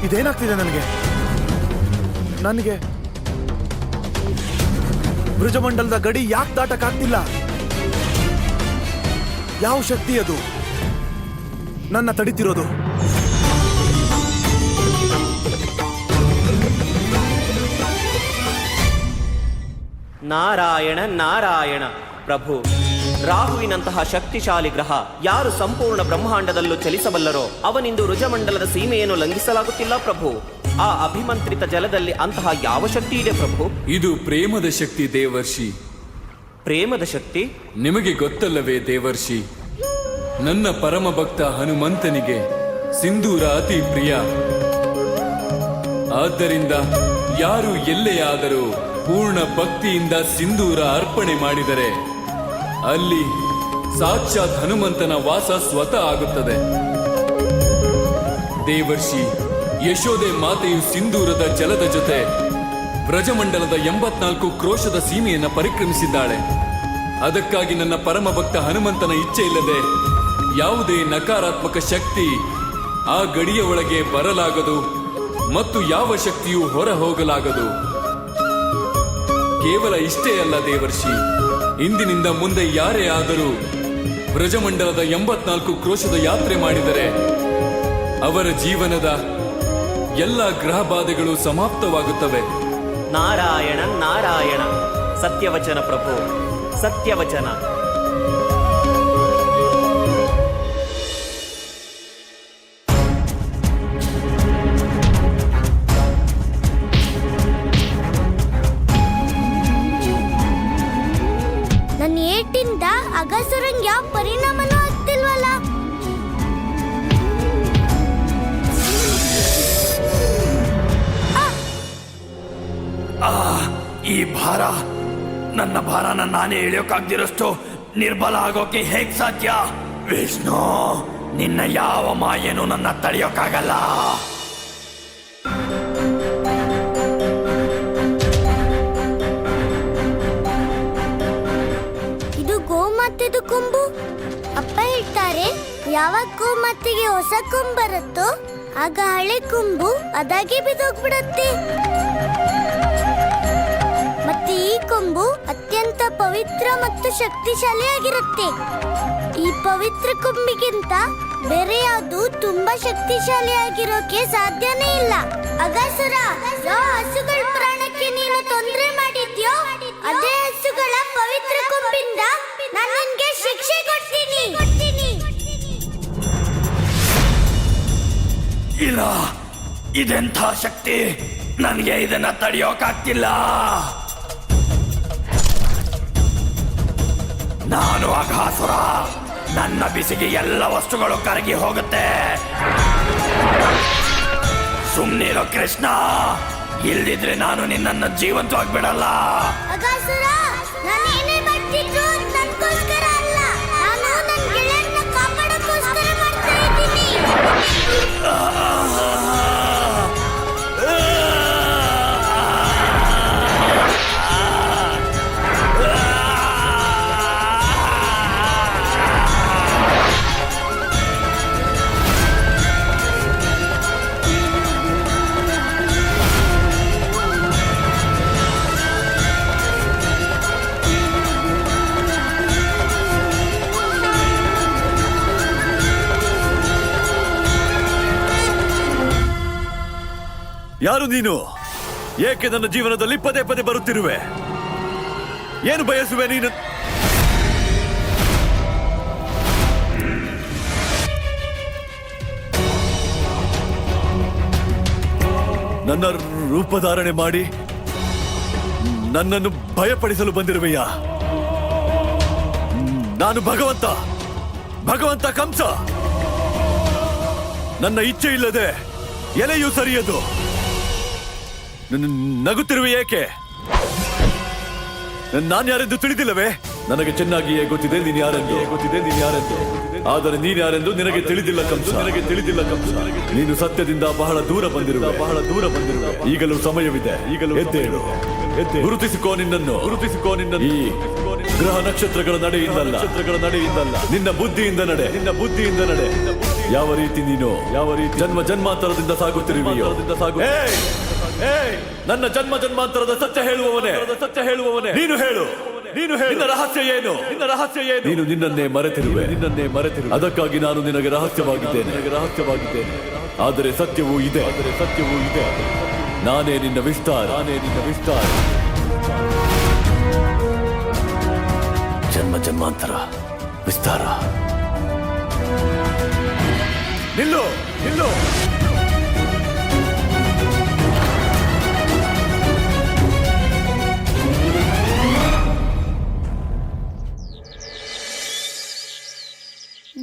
ಇದೇನಾಗ್ತಿದೆ ನನಗೆ ಬ್ರಜಮಂಡಲದ ಗಡಿ ಯಾಕೆ ದಾಟಕ್ಕಾಗ್ತಿಲ್ಲ? ಯಾವ ಶಕ್ತಿ ಅದು ನನ್ನ ತಡಿತಿರೋದು? ನಾರಾಯಣ ನಾರಾಯಣ ಪ್ರಭು, ರಾಹುವಿನಂತಹ ಶಕ್ತಿಶಾಲಿ ಗ್ರಹ ಯಾರು ಸಂಪೂರ್ಣ ಬ್ರಹ್ಮಾಂಡದಲ್ಲೂ ಚಲಿಸಬಲ್ಲರೋ ಅವನಿಂದು ರುಜಮಂಡಲದ ಸೀಮೆಯನ್ನು ಲಂಘಿಸಲಾಗುತ್ತಿಲ್ಲ ಪ್ರಭು. ಆ ಅಭಿಮಂತ್ರಿತ ಜಲದಲ್ಲಿ ಅಂತಹ ಯಾವ ಶಕ್ತಿ ಇದೆ ಪ್ರಭು? ಇದು ಪ್ರೇಮದ ಶಕ್ತಿ ದೇವರ್ಷಿ. ಪ್ರೇಮದ ಶಕ್ತಿ? ನಿಮಗೆ ಗೊತ್ತಲ್ಲವೇ ದೇವರ್ಷಿ, ನನ್ನ ಪರಮ ಭಕ್ತ ಹನುಮಂತನಿಗೆ ಸಿಂಧೂರ ಅತಿ ಪ್ರಿಯ. ಆದ್ದರಿಂದ ಯಾರು ಎಲ್ಲೇ ಆದರೂ ಪೂರ್ಣ ಭಕ್ತಿಯಿಂದ ಸಿಂಧೂರ ಅರ್ಪಣೆ ಮಾಡಿದರೆ ಅಲ್ಲಿ ಸಾಕ್ಷಾತ್ ಹನುಮಂತನ ವಾಸ ಸ್ವತಃ ಆಗುತ್ತದೆ. ದೇವರ್ಷಿ, ಯಶೋದೆ ಮಾತೆಯು ಸಿಂಧೂರದ ಜಲದ ಜೊತೆ ಬ್ರಜಮಂಡಲದ 84 ಕ್ರೋಶದ ಸೀಮೆಯನ್ನು ಪರಿಕ್ರಮಿಸಿದ್ದಾಳೆ. ಅದಕ್ಕಾಗಿ ನನ್ನ ಪರಮ ಭಕ್ತ ಹನುಮಂತನ ಇಚ್ಛೆ ಇಲ್ಲದೆ ಯಾವುದೇ ನಕಾರಾತ್ಮಕ ಶಕ್ತಿ ಆ ಗಡಿಯ ಒಳಗೆ ಬರಲಾಗದು ಮತ್ತು ಯಾವ ಶಕ್ತಿಯೂ ಹೊರ ಹೋಗಲಾಗದು. ಕೇವಲ ಇಷ್ಟೇ ಅಲ್ಲ ದೇವರ್ಷಿ, ಇಂದಿನಿಂದ ಮುಂದೆ ಯಾರೇ ಆದರೂ ಬ್ರಜಮಂಡಲದ 84 ಕ್ರೋಶದ ಯಾತ್ರೆ ಮಾಡಿದರೆ ಅವರ ಜೀವನದ ಎಲ್ಲ ಗ್ರಹ ಬಾಧೆಗಳು ಸಮಾಪ್ತವಾಗುತ್ತವೆ. ನಾರಾಯಣ ನಾರಾಯಣ, ಸತ್ಯವಚನ ಪ್ರಭು, ಸತ್ಯವಚನ. ನನ್ನ ಏಟಿಂದ ಅಗಸುರಂಗ್ ಯಾವ ಪರಿಣಾಮನೂ ಆಗ್ತಿಲ್ವಲ್ಲ? ಈ ಭಾರ, ನನ್ನ ಭಾರನ ನಾನೇ ಇಳಿಯೋಕಾಗ್ದಿರೋಷ್ಟು ನಿರ್ಬಲ ಆಗೋಕೆ ಹೇಗ್ ಸಾಧ್ಯ? ವಿಷ್ಣು, ನಿನ್ನ ಯಾವ ಮಾಯೇನು ನನ್ನ ತಡೆಯೋಕ್ಕಾಗಲ್ಲ. ಇದು ಗೋಮಾತೆದು ಕೊಂಬು. ಅಪ್ಪ ಹೇಳ್ತಾರೆ, ಯಾವಾಗ ಗೋಮಾತೆಗೆ ಹೊಸ ಕೊಂಬು ಬರುತ್ತೋ ಆಗ ಹಳೆ ಕೊಂಬು ಅದಾಗೆ ಬಿದ್ದೋಗ್ಬಿಡತ್ತೆ. ಮತ್ತೆ ಈ ಕೊಂಬು ಅತ್ಯಂತ ಪವಿತ್ರ ಮತ್ತು ಶಕ್ತಿಶಾಲಿಯಾಗಿರುತ್ತೆ. ಈ ಪವಿತ್ರ ಕೊಂಬಿಗಿಂತ ಬೇರೆ ಯಾವುದು ತುಂಬಾ ಶಕ್ತಿಶಾಲಿಯಾಗಿರೋಕೆ ಸಾಧ್ಯನೇ ಇಲ್ಲ. ಅಗಸುರ, ಯಾವ ಹಸುಗಳ ಪ್ರಾಣಕ್ಕೆ ನೀನು ತೊಂದರೆ ಮಾಡಿದ್ಯೋ ಅದೇ ಹಸುಗಳ ಪವಿತ್ರ ಕೊಂಬಿಂದ ನಾನು ನಿನ್ಗೆ ಶಿಕ್ಷೆ ಕೊಡ್ತೀನಿ. ಇಲ್ಲ, ಇದೆಂಥ ಶಕ್ತಿ, ನನಗೆ ಇದನ್ನ ತಡೆಯೋಕಾಗ್ತಿಲ್ಲ. ನಾನು ಅಘಾಸುರ, ನನ್ನ ಬಿಸಿಗೆ ಎಲ್ಲ ವಸ್ತುಗಳು ಕರಗಿ ಹೋಗುತ್ತೆ. ಸುಮ್ನಿರೋ ಕೃಷ್ಣ, ಇಲ್ದಿದ್ರೆ ನಾನು ನಿನ್ನನ್ನು ಜೀವಂತವಾಗಿ ಬಿಡಲ್ಲ. ಅಗಸುರ, ನಾನು ಏನೇ ಮಾಡ್ತಿದ್ರು ನನಗೋಸ್ಕರ ಅಲ್ಲ, ನಾನು ನನ್ನ ಗೆಳೆಯರನ್ನ ಕಾಪಾಡೋಕ್ಕೋಸ್ಕರ ಮಾಡ್ತಾ ಇದ್ದೀನಿ. ಯಾರು ನೀನು? ಏಕೆ ನನ್ನ ಜೀವನದಲ್ಲಿ ಪದೇ ಪದೇ ಬರುತ್ತಿರುವೆ? ಏನು ಬಯಸುವೆ ನೀನು? ನನ್ನ ರೂಪಧಾರಣೆ ಮಾಡಿ ನನ್ನನ್ನು ಭಯಪಡಿಸಲು ಬಂದಿರುವೆಯಾ? ನಾನು ಭಗವಂತ ಕಂಸ. ನನ್ನ ಇಚ್ಛೆ ಇಲ್ಲದೆ ಎಲೆಯೂ ಸರಿಯದು. ನಗುತ್ತಿರುವೆ ಏಕೆ? ನಾನು ಯಾರೆಂದು ತಿಳಿದಿಲ್ಲವೇ? ನನಗೆ ಚೆನ್ನಾಗಿಯೇ ಗೊತ್ತಿದೆ ನೀನು ಯಾರೆಂದು. ಆದರೆ ನೀನು ಯಾರೆಂದು ನಿನಗೆ ತಿಳಿದಿಲ್ಲ ಕಂಸ. ನೀನು ಸತ್ಯದಿಂದ ಬಹಳ ದೂರ ಬಂದಿರುವೆ. ಈಗಲೂ ಸಮಯವಿದೆ. ಎದ್ದೇಳು. ಗುರುತಿಸಿಕೋ ನಿನ್ನನ್ನು. ಈ ಗ್ರಹ ನಕ್ಷತ್ರಗಳ ನಡೆಯಿಂದಲ್ಲ, ನಿನ್ನ ಬುದ್ಧಿಯಿಂದ ನಡೆ. ಯಾವ ರೀತಿ ಜನ್ಮಾಂತರದಿಂದ ಸಾಗುತ್ತಿರುವೆಯೋ. ನನ್ನ ಜನ್ಮಾಂತರದ ಸತ್ಯ ಹೇಳುವವನೇ ನೀನು ಹೇಳು. ನಿನ್ನ ರಹಸ್ಯ ಏನು? ನೀನು ನಿನ್ನನ್ನೇ ಮರೆತಿರುವೆ. ಅದಕ್ಕಾಗಿ ನಾನು ನಿನಗೆ ರಹಸ್ಯವಾಗಿದ್ದೇನೆ. ಆದರೆ ಸತ್ಯವೂ ಇದೆ. ನಾನೇ ನಿನ್ನ ವಿಸ್ತಾರ. ಜನ್ಮಾಂತರ ವಿಸ್ತಾರ. ನಿಲ್ಲು.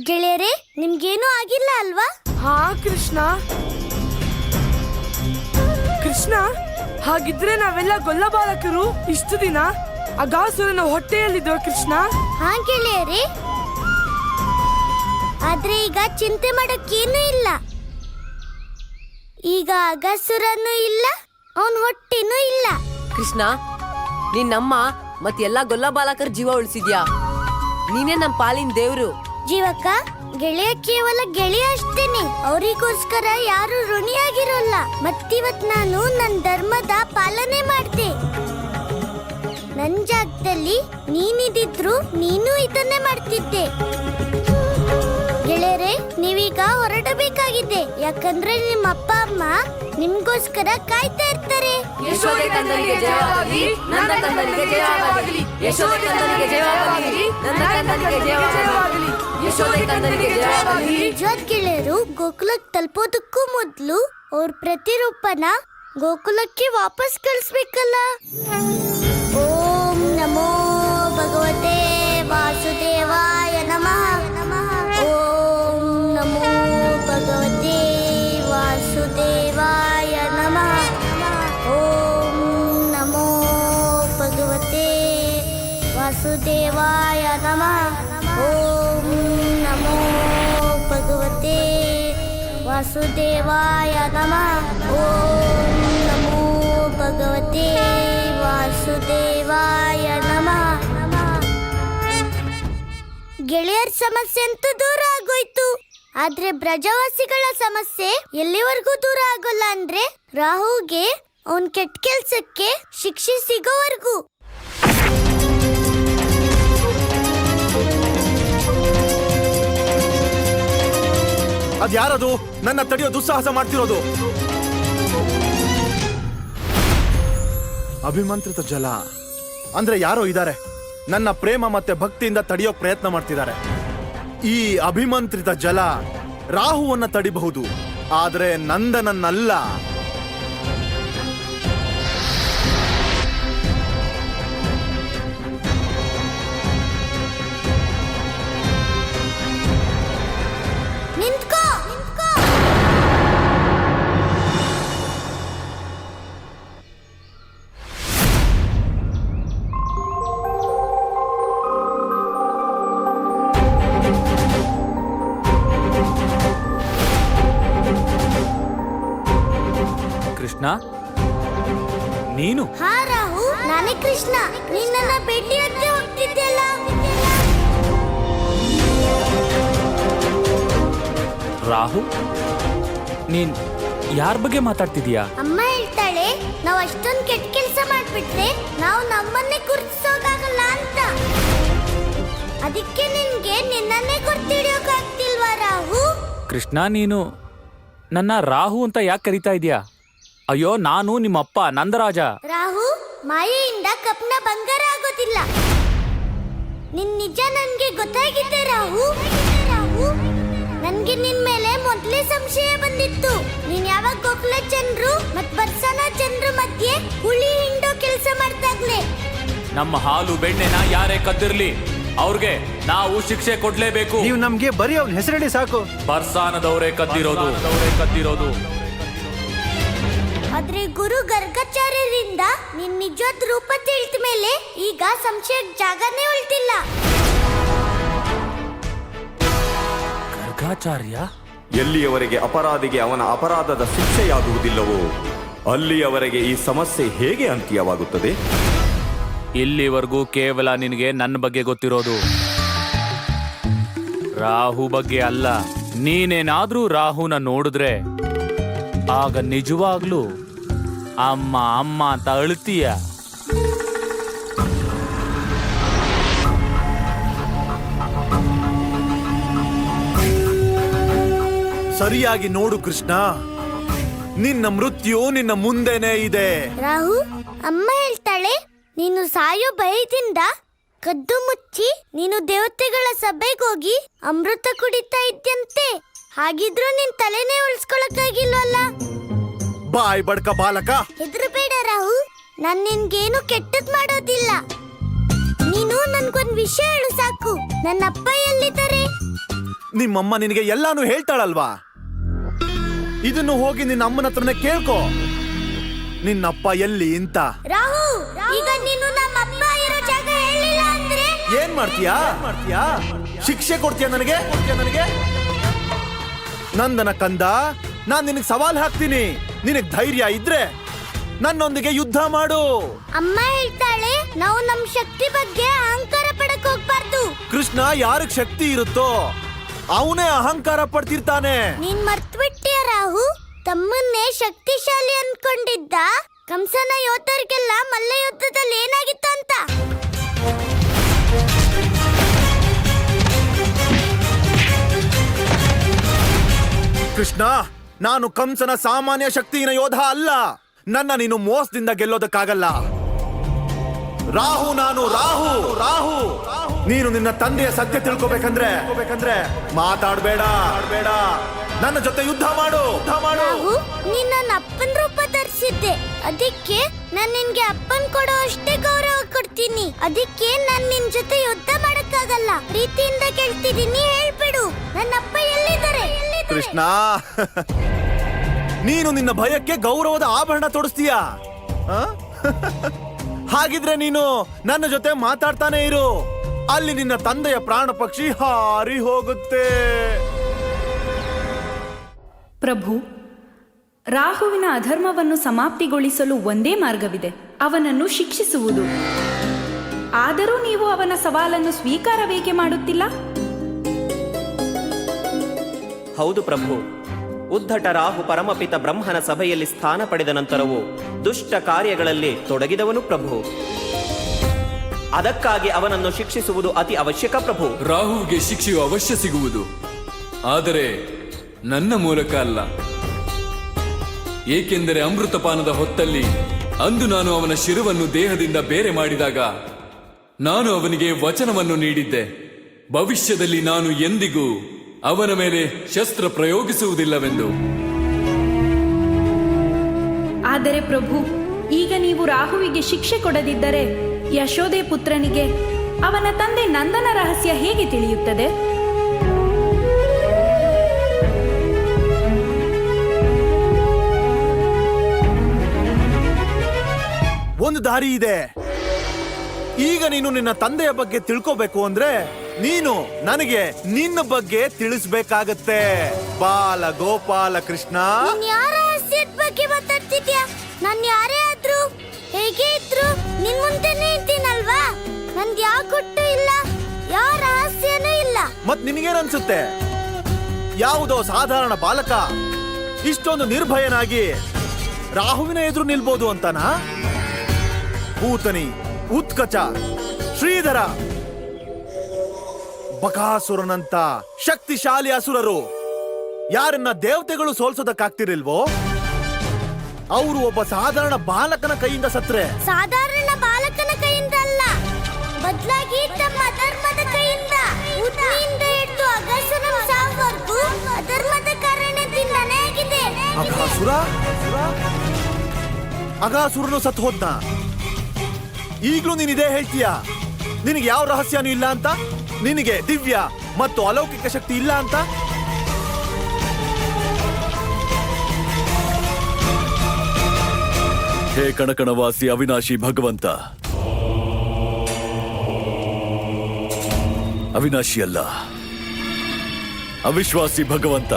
ಗೆಳೆಯರೇ, ನಿಮ್ಗೇನೂ ಆಗಿಲ್ಲ ಅಲ್ವಾ? ಹಾ ಕೃಷ್ಣ, ಹಾಗಿದ್ರೆ ನಾವೆಲ್ಲ ಗೊಲ್ಲ ಬಾಲಕರು ಇಷ್ಟು ದಿನ ಅಗಾಸುರನ ಹೊಟ್ಟೆಯಲ್ಲಿದ್ವ ಕೃಷ್ಣ. ಹಾ ಗೆಳೆಯರೇ, ಆದ್ರೆ ಈಗ ಚಿಂತೆ ಮಾಡಕ್ಕೇನೂ ಇಲ್ಲ. ಈಗ ಅಗಸುರನೂ ಇಲ್ಲ, ಅವನ್ ಹೊಟ್ಟೆನೂ ಇಲ್ಲ. ಕೃಷ್ಣ, ನಿನ್ನಮ್ಮ ಮತ್ತೆಲ್ಲ ಗೊಲ್ಲ ಬಾಲಕರ ಜೀವ ಉಳಿಸಿದ್ಯಾ. ನೀನೇ ನಮ್ಮ ಪಾಲಿನ ದೇವ್ರು. ಜೀವಕ್ಕ, ಗೆಳೆಯ ಕೇವಲ ಗೆಳೆಯ ಅಷ್ಟೇನೆ. ಅವರಿಗೋಸ್ಕರ ಯಾರು ಋಣಿಯಾಗಿರೋಲ್ಲ. ಮತ್ತಿವತ್ ನಾನು ನನ್ನ ಧರ್ಮದ ಪಾಲನೆ ಮಾಡ್ದೆ. ನನ್ ಜಾಗದಲ್ಲಿ ನೀನಿದ್ರು ನೀನು ಇದನ್ನೇ ಮಾಡ್ತಿದ್ದೆ. ಗೆಳೆಯರೇ, ನೀವೀಗ ಹೊರಡಬೇಕಾಗಿದೆ. ಯಾಕಂದ್ರೆ ನಿಮ್ಮ ಅಪ್ಪ ಅಮ್ಮ ನಿಮ್ಗೋಸ್ಕರ ಕಾಯ್ತಾ ಇರ್ತಾರೆ. ಯಶೋದೆ ಕಂದನಿಗೆ ಜಯವಾಗಲಿ, ನಂದ ಕಂದನಿಗೆ ಜಯವಾಗಲಿ. ಯಶೋದೆ ಕಂದನಿಗೆ ಜಯವಾಗಲಿ, ನಂದ ಕಂದನಿಗೆ ಜಯವಾಗಲಿ. ಯಶೋದೆ ಕಂದನಿಗೆ ಜಯವಾಗಲಿ. ನಿಜವಾದ ಗೆಳೆಯರು ಗೋಕುಲಕ್ಕೆ ತಲುಪೋದಕ್ಕೂ ಮೊದಲು ಅವ್ರ ಪ್ರತಿರೂಪನ ಗೋಕುಲಕ್ಕೆ ವಾಪಸ್ ಕಳಿಸ್ಬೇಕಲ್ಲ. ಓಂ ನಮೋ ಭಗವತೆ ವಾಸುದೇವಾಯ ನಮಃ. ಓಂ ನಮೋ ಭಗವತೆ ವಾಸುದೇವಾಯ ನಮಃ. ಓಂ ನಮೋ ಭಗವತೆ ವಾಸುದೇವಾಯ ನಮಃ. ಓಂ ನಮೋ ಭಗವತೆ ವಾಸುದೇವಾಯ ನಮಃ. ಓಂ ನಮೋ ಭಗವತೆ ವಾಸುದೇವಾಯ ನಮಃ. ಗೆಳೆಯರ ಸಮಸ್ಯೆ ಅಂತೂ ದೂರ ಆಗೋಯ್ತು. ಆದ್ರೆ ಬ್ರಜವಾಸಿಗಳ ಸಮಸ್ಯೆ ಎಲ್ಲಿವರೆಗೂ ದೂರ ಆಗೋಲ್ಲ ಅಂದ್ರೆ ರಾಹುಗೆ ಅವನ್ ಕೆಟ್ಟ ಕೆಲ್ಸಕ್ಕೆ ಶಿಕ್ಷೆ ಸಿಗೋವರೆಗೂ. ಅದ್ಯಾರದು ನನ್ನ ತಡೆಯೋ ದುಸ್ಸಾಹಸ ಮಾಡ್ತಿರೋದು? ಅಭಿಮಂತ್ರಿತ ಜಲ ಅಂದ್ರೆ ಯಾರೋ ಇದ್ದಾರೆ. ನನ್ನ ಪ್ರೇಮ ಮತ್ತೆ ಭಕ್ತಿಯಿಂದ ತಡೆಯೋ ಪ್ರಯತ್ನ ಮಾಡ್ತಿದ್ದಾರೆ. ಈ ಅಭಿಮಂತ್ರಿತ ಜಲ ರಾಹುವನ್ನ ತಡಿಬಹುದು, ಆದ್ರೆ ನಂದನನ್ನಲ್ಲ. ನಿಂತ್ಕೋ. ಕೃಷ್ಣ, ನೀನು? ಹಾ ರಾಹು, ನಾನೇ ಕೃಷ್ಣ. ನಿನ್ನ ಭೇಟಿಯಂತೆ ಹೋಗ್ತಿದ್ದೆಲ್ಲ. ರಾಹು, ನೀನ್ ಯಾರ ಬಗ್ಗೆ ಮಾತಾಡ್ತಿದೀಯಾ? ಅಮ್ಮ ಹೇಳ್ತಾಳೆ, ನಾವ್ ಅಷ್ಟೊಂದ್ ಕೆಟ್ಟ ಕೆಲಸ ಮಾಡ್ಬಿಟ್ರೆ ನಾವು ನಮ್ಮನ್ನೇ ಗುರುತಿಸೋಕಾಗಲ್ಲ ಅಂತ. ಅದಕ್ಕೆ ನಿನ್ಗೆ ನಿನ್ನನ್ನೇ ಗುರ್ತಿಡಿಯೋಕಾಗ್ತಿಲ್ವಾ ರಾಹು? ಕೃಷ್ಣ, ನೀನು ನನ್ನ ರಾಹು ಅಂತ ಯಾಕೆ ಕರಿತಾ ಇದೀಯಾ? ಅಯ್ಯೋ, ನಾನು ನಿಮ್ಮಪ್ಪ ನಂದರಾಜ. ರಾಹು, ಮಾಯೆಯಿಂದ ಕಪ್ನ ಬಂಗಾರ ಆಗೋದಿಲ್ಲ. ನಿನ್ ನಿಜ ನನ್ಗೆ ಗೊತ್ತಾಗಿದೆ ರಾಹು. ನನ್ಗೆ ನಿನ್ ಮೇಲೆ ಮೊದ್ಲೇ ಸಂಶಯ ಬಂದಿತ್ತು. ನೀನ್ ಯಾವಾಗ ಗೋಕುಲ ಜನರು ಮತ್ ಬರ್ಸಾನ ಜನರ ಮಧ್ಯೆ ಹುಳಿ ಹಿಂಡೋ ಕೆಲಸ ಮಾಡ್ತಾಗ್ಲೆ. ನಮ್ಮ ಹಾಲು ಬೆಣ್ಣೆನ ಯಾರೇ ಕದ್ದಿರ್ಲಿ ಅವ್ರಿಗೆ ನಾವು ಶಿಕ್ಷೆ ಕೊಡ್ಲೇಬೇಕು. ನೀವು ನಮ್ಗೆ ಬರೀ ಅವ್ನ ಹೆಸರೇಳಿ ಸಾಕು. ಬರ್ಸಾನದವರೇ ಕದ್ದಿರೋದು. ಆದ್ರೆ ಗುರು ಗರ್ಗಾಚಾರ್ಯರಿಂದ ನಿನ್ ನಿಜವಾದ ರೂಪ ತಿಳಿದ ಮೇಲೆ ಈಗ ಸಂಶಯಕ್ಕೆ ಜಾಗನೇ ಉಳ್ತಿಲ್ಲ. ಗರ್ಗಾಚಾರ್ಯ ಎಲ್ಲಿಯವರೆಗೆ ಅಪರಾಧಿಗೆ ಅವನ ಅಪರಾಧದ ಶಿಕ್ಷೆಯಾಗುವುದಿಲ್ಲವೋ ಅಲ್ಲಿಯವರೆಗೆ ಈ ಸಮಸ್ಯೆ ಹೇಗೆ ಅಂತ್ಯವಾಗುತ್ತದೆ? ಇಲ್ಲಿವರೆಗೂ ಕೇವಲ ನಿನಗೆ ನನ್ನ ಬಗ್ಗೆ ಗೊತ್ತಿರೋದು, ರಾಹು ಬಗ್ಗೆ ಅಲ್ಲ. ನೀನೇನಾದ್ರೂ ರಾಹುನ ನೋಡಿದ್ರೆ ಆಗ ನಿಜವಾಗ್ಲೂ ಅಮ್ಮ ಅಮ್ಮ ಅಂತ ಅಳ್ತೀಯ. ಸರಿಯಾಗಿ ನೋಡು ಕೃಷ್ಣ, ನಿನ್ನ ಮೃತ್ಯು ನಿನ್ನ ಮುಂದೆನೇ ಇದೆ. ರಾಹು, ಅಮ್ಮ ಹೇಳ್ತಾಳೆ ನೀನು ಸಾಯೋ ಭಯದಿಂದ ಕದ್ದು ಮುಚ್ಚಿ ನೀನು ದೇವತೆಗಳ ಸಭೆಗೋಗಿ ಅಮೃತ ಕುಡಿತಾ ಇದ್ದಂತೆ. ಹಾಗಿದ್ರು ನಿನ್ ತಲೆನೇ ಉಳಿಸ್ಕೊಳಕ್ಕಾಗಿಲ್ವಲ್ಲ. ಬಾಯ್ ಬಡ್ಕ ಬಾಲಕ. ಹೆದರಬೇಡ ರಾಹು, ನಾನ್ ನಿನ್ಗೇನು ಕೆಟ್ಟದ್ ಮಾಡೋದಿಲ್ಲ. ನೀನು ನನ್ಗೊಂದ್ ವಿಷಯ ಹೇಳು ಸಾಕು. ನನ್ನ ಅಪ್ಪ ಎಲ್ಲಿದ್ದಾರೆ? ನಿಮ್ಮಮ್ಮ ನಿನಗೆ ಎಲ್ಲಾನು ಹೇಳ್ತಾಳಲ್ವಾ? ಇದನ್ನು ಹೋಗಿ ನಿನ್ನ ಅಮ್ಮನ ಹತ್ರನೇ ಕೇಳ್ಕೊ, ನಿನ್ನಪ್ಪ ಎಲ್ಲಿ ಅಂತ. ರಾಹು, ಈಗ ನೀನು ನಮ್ಮ ಅಪ್ಪ ಇರೋ ಜಾಗ ಹೇಳಿಲ್ಲ ಅಂದ್ರೆ ಏನ್ ಮಾಡ್ತೀಯಾ? ಶಿಕ್ಷೆ ಕೊಡ್ತೀಯ ನನಗೆ? ನಂದನ ಕಂದ, ನಾನ್ ನಿನಗೆ ಸವಾಲ್ ಹಾಕ್ತೀನಿ. ನಿನಗ್ ಧೈರ್ಯ ಇದ್ರೆ ನನ್ನೊಂದಿಗೆ ಯುದ್ಧ ಮಾಡು. ಅಮ್ಮ ಹೇಳ್ತಾಳೆ ನಾವು ನಮ್ ಶಕ್ತಿ ಬಗ್ಗೆ ಅಹಂಕಾರ ಪಡಕ್ ಹೋಗ್ಬಾರ್ದು. ಕೃಷ್ಣ ಯಾರಿಗ್ ಶಕ್ತಿ ಇರುತ್ತೋ ಅವನೇ ಅಹಂಕಾರ ಪಡ್ತಿರ್ತಾನೆ. ನೀನ್ ಮರ್ತ್ಬಿಟ್ಟಿಯ ರಾಹು, ತಮ್ಮನ್ನೇ ಶಕ್ತಿಶಾಲಿ ಅನ್ಕೊಂಡಿದ್ದ ಕಂಸನ ಯೋಧರಿಗೆಲ್ಲ ಮಲ್ಲ ಯುದ್ಧದಲ್ಲಿ ಏನಾಗಿತ್ತು ಅಂತ. ಕೃಷ್ಣ, ನಾನು ಕಂಸನ ಸಾಮಾನ್ಯ ಶಕ್ತಿಯ ಯೋಧ ಅಲ್ಲ. ನನ್ನ ನೀನು ಮೋಸದಿಂದ ಗೆಲ್ಲೋದಕ್ಕಾಗಲ್ಲ. ರಾಹು ನಾನು, ರಾಹು. ನೀನು ನಿನ್ನ ತಂದೆಯ ಸತ್ಯ ತಿಳ್ಕೋಬೇಕಂದ್ರೆ ಮಾತಾಡ್ಬೇಡ. ನನ್ನ ಜೊತೆ ಯುದ್ಧ ಮಾಡು. ರಾಹು, ನೀನ್ ನನ್ನ ಅಪ್ಪನ ರೂಪ ಧರಿಸಿದ್ದೆ, ಅದಕ್ಕೆ ನಾನ್ ನಿನ್ಗೆ ಅಪ್ಪನ್ ಕೊಡೋ ಅಷ್ಟೇ ಗೌರವ ಕೊಡ್ತೀನಿ. ಅದಕ್ಕೆ ನಾನ್ ನಿನ್ ಜೊತೆ ಯುದ್ಧ ಮಾಡಕ್ಕಾಗಲ್ಲ. ಪ್ರೀತಿಯಿಂದ ಕೇಳ್ತಿದ್ದೀನಿ, ಹೇಳ್ಬಿಡು ನನ್ನ ಅಪ್ಪ ಎಲ್ಲಿದ್ದಾರೆ? ಕೃಷ್ಣ, ನೀನು ನಿನ್ನ ಭಯಕ್ಕೆ ಗೌರವದ ಆಭರಣ ತೊಡಸ್ತೀಯ. ಹಾಗಿದ್ರೆ ನೀನು ನನ್ನ ಜೊತೆ ಮಾತಾಡ್ತಾನೆ ಇರು. ಅಲ್ಲಿ ನಿನ್ನ ತಂದೆಯ ಪ್ರಾಣ ಪಕ್ಷಿ ಹಾರಿ ಹೋಗುತ್ತೆ. ಪ್ರಭು, ರಾಹುವಿನ ಅಧರ್ಮವನ್ನು ಸಮಾಪ್ತಿಗೊಳಿಸಲು ಒಂದೇ ಮಾರ್ಗವಿದೆ, ಅವನನ್ನು ಶಿಕ್ಷಿಸುವುದು. ಆದರೂ ನೀವು ಅವನ ಸವಾಲನ್ನು ಸ್ವೀಕಾರವೇಕೆ ಮಾಡುತ್ತಿಲ್ಲ? ಹೌದು ಪ್ರಭು, ಉದ್ಧಟ ರಾಹು ಪರಮಪಿತ ಬ್ರಹ್ಮನ ಸಭೆಯಲ್ಲಿ ಸ್ಥಾನ ಪಡೆದ ನಂತರವೂ ದುಷ್ಟ ಕಾರ್ಯಗಳಲ್ಲಿ ತೊಡಗಿದವನು ಪ್ರಭು. ಅದಕ್ಕಾಗಿ ಅವನನ್ನು ಶಿಕ್ಷಿಸುವುದು ಅತಿ ಅವಶ್ಯಕ ಪ್ರಭು. ರಾಹುವಿಗೆ ಶಿಕ್ಷೆಯು ಅವಶ್ಯ ಸಿಗುವುದು, ಆದರೆ ನನ್ನ ಮೂಲಕ ಅಲ್ಲ. ಏಕೆಂದರೆ ಅಮೃತಪಾನದ ಹೊತ್ತಲ್ಲಿ ಅಂದು ನಾನು ಅವನ ಶಿರವನ್ನು ದೇಹದಿಂದ ಬೇರೆ ಮಾಡಿದಾಗ ನಾನು ಅವನಿಗೆ ವಚನವನ್ನು ನೀಡಿದ್ದೆ. ಭವಿಷ್ಯದಲ್ಲಿ ನಾನು ಎಂದಿಗೂ ಅವನ ಮೇಲೆ ಶಸ್ತ್ರ ಪ್ರಯೋಗಿಸುವುದಿಲ್ಲವೆಂದು. ಆದರೆ ಪ್ರಭು, ಈಗ ನೀವು ರಾಹುವಿಗೆ ಶಿಕ್ಷೆ ಕೊಡದಿದ್ದರೆ ಯಶೋದೆ ಪುತ್ರನಿಗೆ ಅವನ ತಂದೆ ನಂದನ ರಹಸ್ಯ ಹೇಗೆ ತಿಳಿಯುತ್ತದೆ? ಒಂದು ದಾರಿ ಇದೆ. ಈಗ ನೀನು ನಿನ್ನ ತಂದೆಯ ಬಗ್ಗೆ ತಿಳ್ಕೋಬೇಕು ಅಂದ್ರೆ ನೀನು ನನಗೆ ನಿನ್ನ ಬಗ್ಗೆ ತಿಳಿಸ್ಬೇಕಾಗತ್ತೆ. ಬಾಲ ಗೋಪಾಲ ಕೃಷ್ಣ, ನೀನ್ ಯಾರ ರಹಸ್ಯದ ಬಗ್ಗೆ ಮಾತಾಡ್ತಿದ್ಯಾ? ನಾನ್ ಯಾರೇ ಆದ್ರೂ ಹೇಗೆ ಇದ್ರು ನಿನ್ ಮುಂದೆನೇ ಇದ್ದೀನಲ್ವಾ? ನಂದ್ ಯಾವ ಗುಟ್ಟು ಇಲ್ಲ, ಯಾವ ರಹಸ್ಯನೂ ಇಲ್ಲ. ಮತ್ ನಿನಗೇನನ್ಸುತ್ತೆ? ಯಾವುದೋ ಸಾಧಾರಣ ಬಾಲಕ ಇಷ್ಟೊಂದು ನಿರ್ಭಯನಾಗಿ ರಾಹುವಿನ ಎದುರು ನಿಲ್ಬೋದು ಅಂತನಾ? ಪೂತನಿ, ಉತ್ಕಚ, ಶ್ರೀಧರ, ಬಕಾಸುರನಂತ ಶಕ್ತಿಶಾಲಿ ಅಸುರರು ಯಾರನ್ನ ದೇವತೆಗಳು ಸೋಲ್ಸೋದಕ್ಕಾಗ್ತಿರಿಲ್ವೋ ಅವರು ಒಬ್ಬ ಸಾಧಾರಣ ಬಾಲಕನ ಕೈಯಿಂದ ಸತ್ರೆ ಸಾಧಾರಣ ಬಾಲಕನ ಕೈಯಿಂದ ಅಲ್ಲ, ಬದಲಾಗಿ ತಮ್ಮ ಅಧರ್ಮದ ಕೈಯಿಂದ ಉತ್ನಿಯಿಂದ ಹಿಡಿದು ಅಗಸುರನ ಸಾವವರೆಗೂ ಅಧರ್ಮದ ಕಾರಣದಿಂದನೇ ಆಗಿದೆ. ಅಗಾಸುರನು ಸತ್ ಹೋದ್ನ. ಈಗ್ಲೂ ನೀನ್ ಇದೇ ಹೇಳ್ತೀಯಾ? ನಿನಗೆ ಯಾವ ರಹಸ್ಯನೂ ಇಲ್ಲ ಅಂತ? ನಿನಗೆ ದಿವ್ಯ ಮತ್ತು ಅಲೌಕಿಕ ಶಕ್ತಿ ಇಲ್ಲ ಅಂತ? ಹೇ ಕಣಕಣವಾಸಿ ಅವಿನಾಶಿ ಭಗವಂತ, ಅವಿನಾಶಿ ಅಲ್ಲ, ಅವಿಶ್ವಾಸಿ ಭಗವಂತ.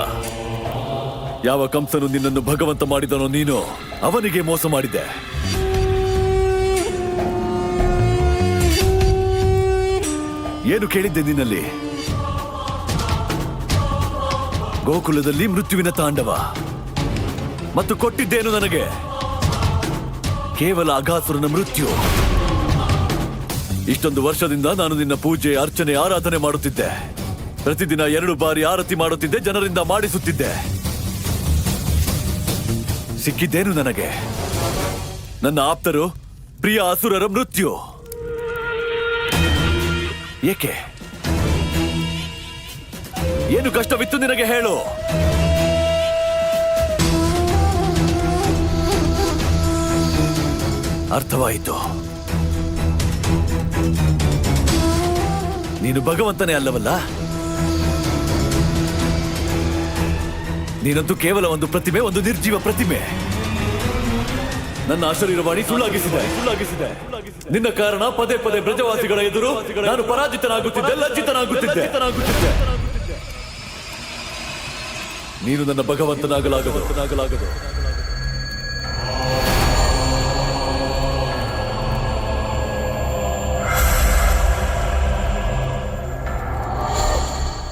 ಯಾವ ಕಂಸನು ನಿನ್ನನ್ನು ಭಗವಂತ ಮಾಡಿದನೋ ನೀನು ಅವನಿಗೆ ಮೋಸ ಮಾಡಿದೆ. ಏನು ಕೇಳಿದ್ದೆ ನಿನ್ನಲ್ಲಿ? ಗೋಕುಲದಲ್ಲಿ ಮೃತ್ಯುವಿನ ತಾಂಡವ ಮತ್ತು ಕೊಟ್ಟಿದ್ದೇನು ನನಗೆ? ಕೇವಲ ಅಗಾಸುರನ ಮೃತ್ಯು. ಇಷ್ಟೊಂದು ವರ್ಷದಿಂದ ನಾನು ನಿನ್ನ ಪೂಜೆ, ಅರ್ಚನೆ, ಆರಾಧನೆ ಮಾಡುತ್ತಿದ್ದೆ. ಪ್ರತಿದಿನ 2 ಬಾರಿ ಆರತಿ ಮಾಡುತ್ತಿದ್ದೆ, ಜನರಿಂದ ಮಾಡಿಸುತ್ತಿದ್ದೆ. ಸಿಕ್ಕಿದ್ದೇನು ನನಗೆ? ನನ್ನ ಆಪ್ತರು, ಪ್ರಿಯ ಅಸುರರ ಮೃತ್ಯು. ಏಕೆ? ಏನು ಕಷ್ಟವಿತ್ತು ನಿನಗೆ ಹೇಳು? ಅರ್ಥವಾಯಿತು. ನೀನು ಭಗವಂತನೇ ಅಲ್ಲವಲ್ಲ? ನೀನಂತೂ ಕೇವಲ ಒಂದು ಪ್ರತಿಮೆ, ಒಂದು ನಿರ್ಜೀವ ಪ್ರತಿಮೆ. ನನ್ನ ಅಶರೀರವಾಣಿ ಸುಳ್ಳಾಗಿಸಿದೆ. ನಿನ್ನ ಕಾರಣ ಪದೇ ಪದೇ ಬ್ರಜವಾಸಿಗಳ ಎದುರು ನಾನು ಪರಾಜಿತನಾಗುತ್ತಿದ್ದೆ, ಲಜ್ಜಿತನಾಗುತ್ತಿದ್ದೆ. ನೀನು ನನ್ನ ಭಗವಂತನಾಗಲಾಗದು.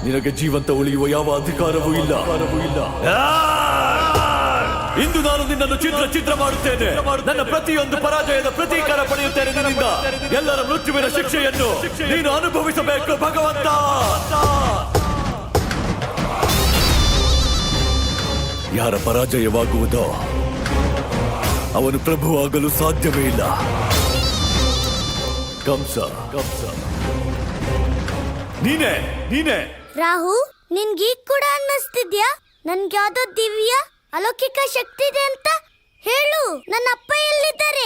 ನಿನಗೆ ಜೀವಂತ ಉಳಿಯುವ ಯಾವ ಅಧಿಕಾರವೂ ಇಲ್ಲ. ಇಂದು ನಾನು ನಿನ್ನನ್ನು ಚಿತ್ರ ಮಾಡುತ್ತೇನೆ. ನನ್ನ ಪ್ರತಿಯೊಂದು ಪರಾಜಯದ ಪ್ರತೀಕಾರ ಪಡೆಯುತ್ತೇನೆ ನಿನ್ನಿಂದ. ಎಲ್ಲರ ಮೃತ್ಯುವಿನ ಶಿಕ್ಷೆಯನ್ನು ನೀನು ಅನುಭವಿಸಬೇಕು ಭಗವಂತ. ಯಾರ ಪರಾಜಯವಾಗುವುದೋ ಅವನು ಪ್ರಭುವಾಗಲು ಸಾಧ್ಯವೇ ಇಲ್ಲ. ಕಂಸ ನೀನೇ ರಾಹು, ನಿನ್ಗೀಗ ಕೂಡ ಅನ್ನಿಸ್ತಿದ್ಯಾ ನನ್ಗೆ ಯಾವ್ದೋ ದಿವ್ಯ ಅಲೌಕಿಕ ಶಕ್ತಿ ಇದೆ ಅಂತ? ಹೇಳು, ನನ್ನ ಅಪ್ಪ ಎಲ್ಲಿದ್ದಾರೆ?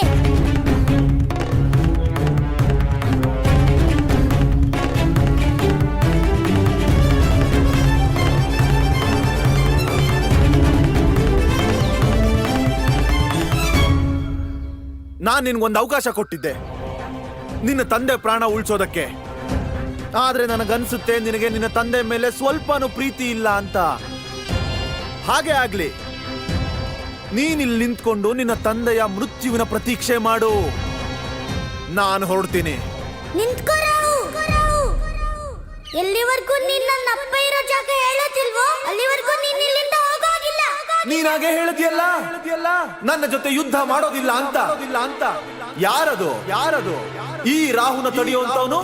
ನಾನ್ ನಿನ್ಗೊಂದು ಅವಕಾಶ ಕೊಟ್ಟಿದ್ದೆ, ನಿನ್ನ ತಂದೆ ಪ್ರಾಣ ಉಳಿಸೋದಕ್ಕೆ. ಆದ್ರೆ ನನಗನ್ಸುತ್ತೆ ನಿನಗೆ ನಿನ್ನ ತಂದೆ ಮೇಲೆ ಸ್ವಲ್ಪನೂ ಪ್ರೀತಿ ಇಲ್ಲ ಅಂತ. ಹಾಗೆ ಆಗ್ಲಿ, ನೀನಿಲ್ಲಿ ನಿಂತ್ಕೊಂಡು ನಿನ್ನ ತಂದೆಯ ಮೃತ್ಯುವಿನ ಪ್ರತೀಕ್ಷೆ ಮಾಡು. ನಾನು ಹೊರಡ್ತೀನಿ. ನಿಂತ್ಕೋ ರಾಹು. ಎಲ್ಲಿವರೆಗೂ ನೀನ್ ನನ್ನ ಅಪ್ಪ ಇರೋ ಜಾಗ ಹೇಳೋದಿಲ್ವೋ ಅಲ್ಲಿವರೆಗೂ ನೀನ್ ಇಲ್ಲಿಂದ ಹೋಗೋಗಿಲ್ಲ. ನೀನಾಗೆ ಹೇಳಿದ್ಯಲ್ಲ ನನ್ನ ಜೊತೆ ಯುದ್ಧ ಮಾಡೋದಿಲ್ಲ ಅಂತ. ಯಾರದು ಈ ರಾಹುನ ತಡೆಯುವಂತವನು?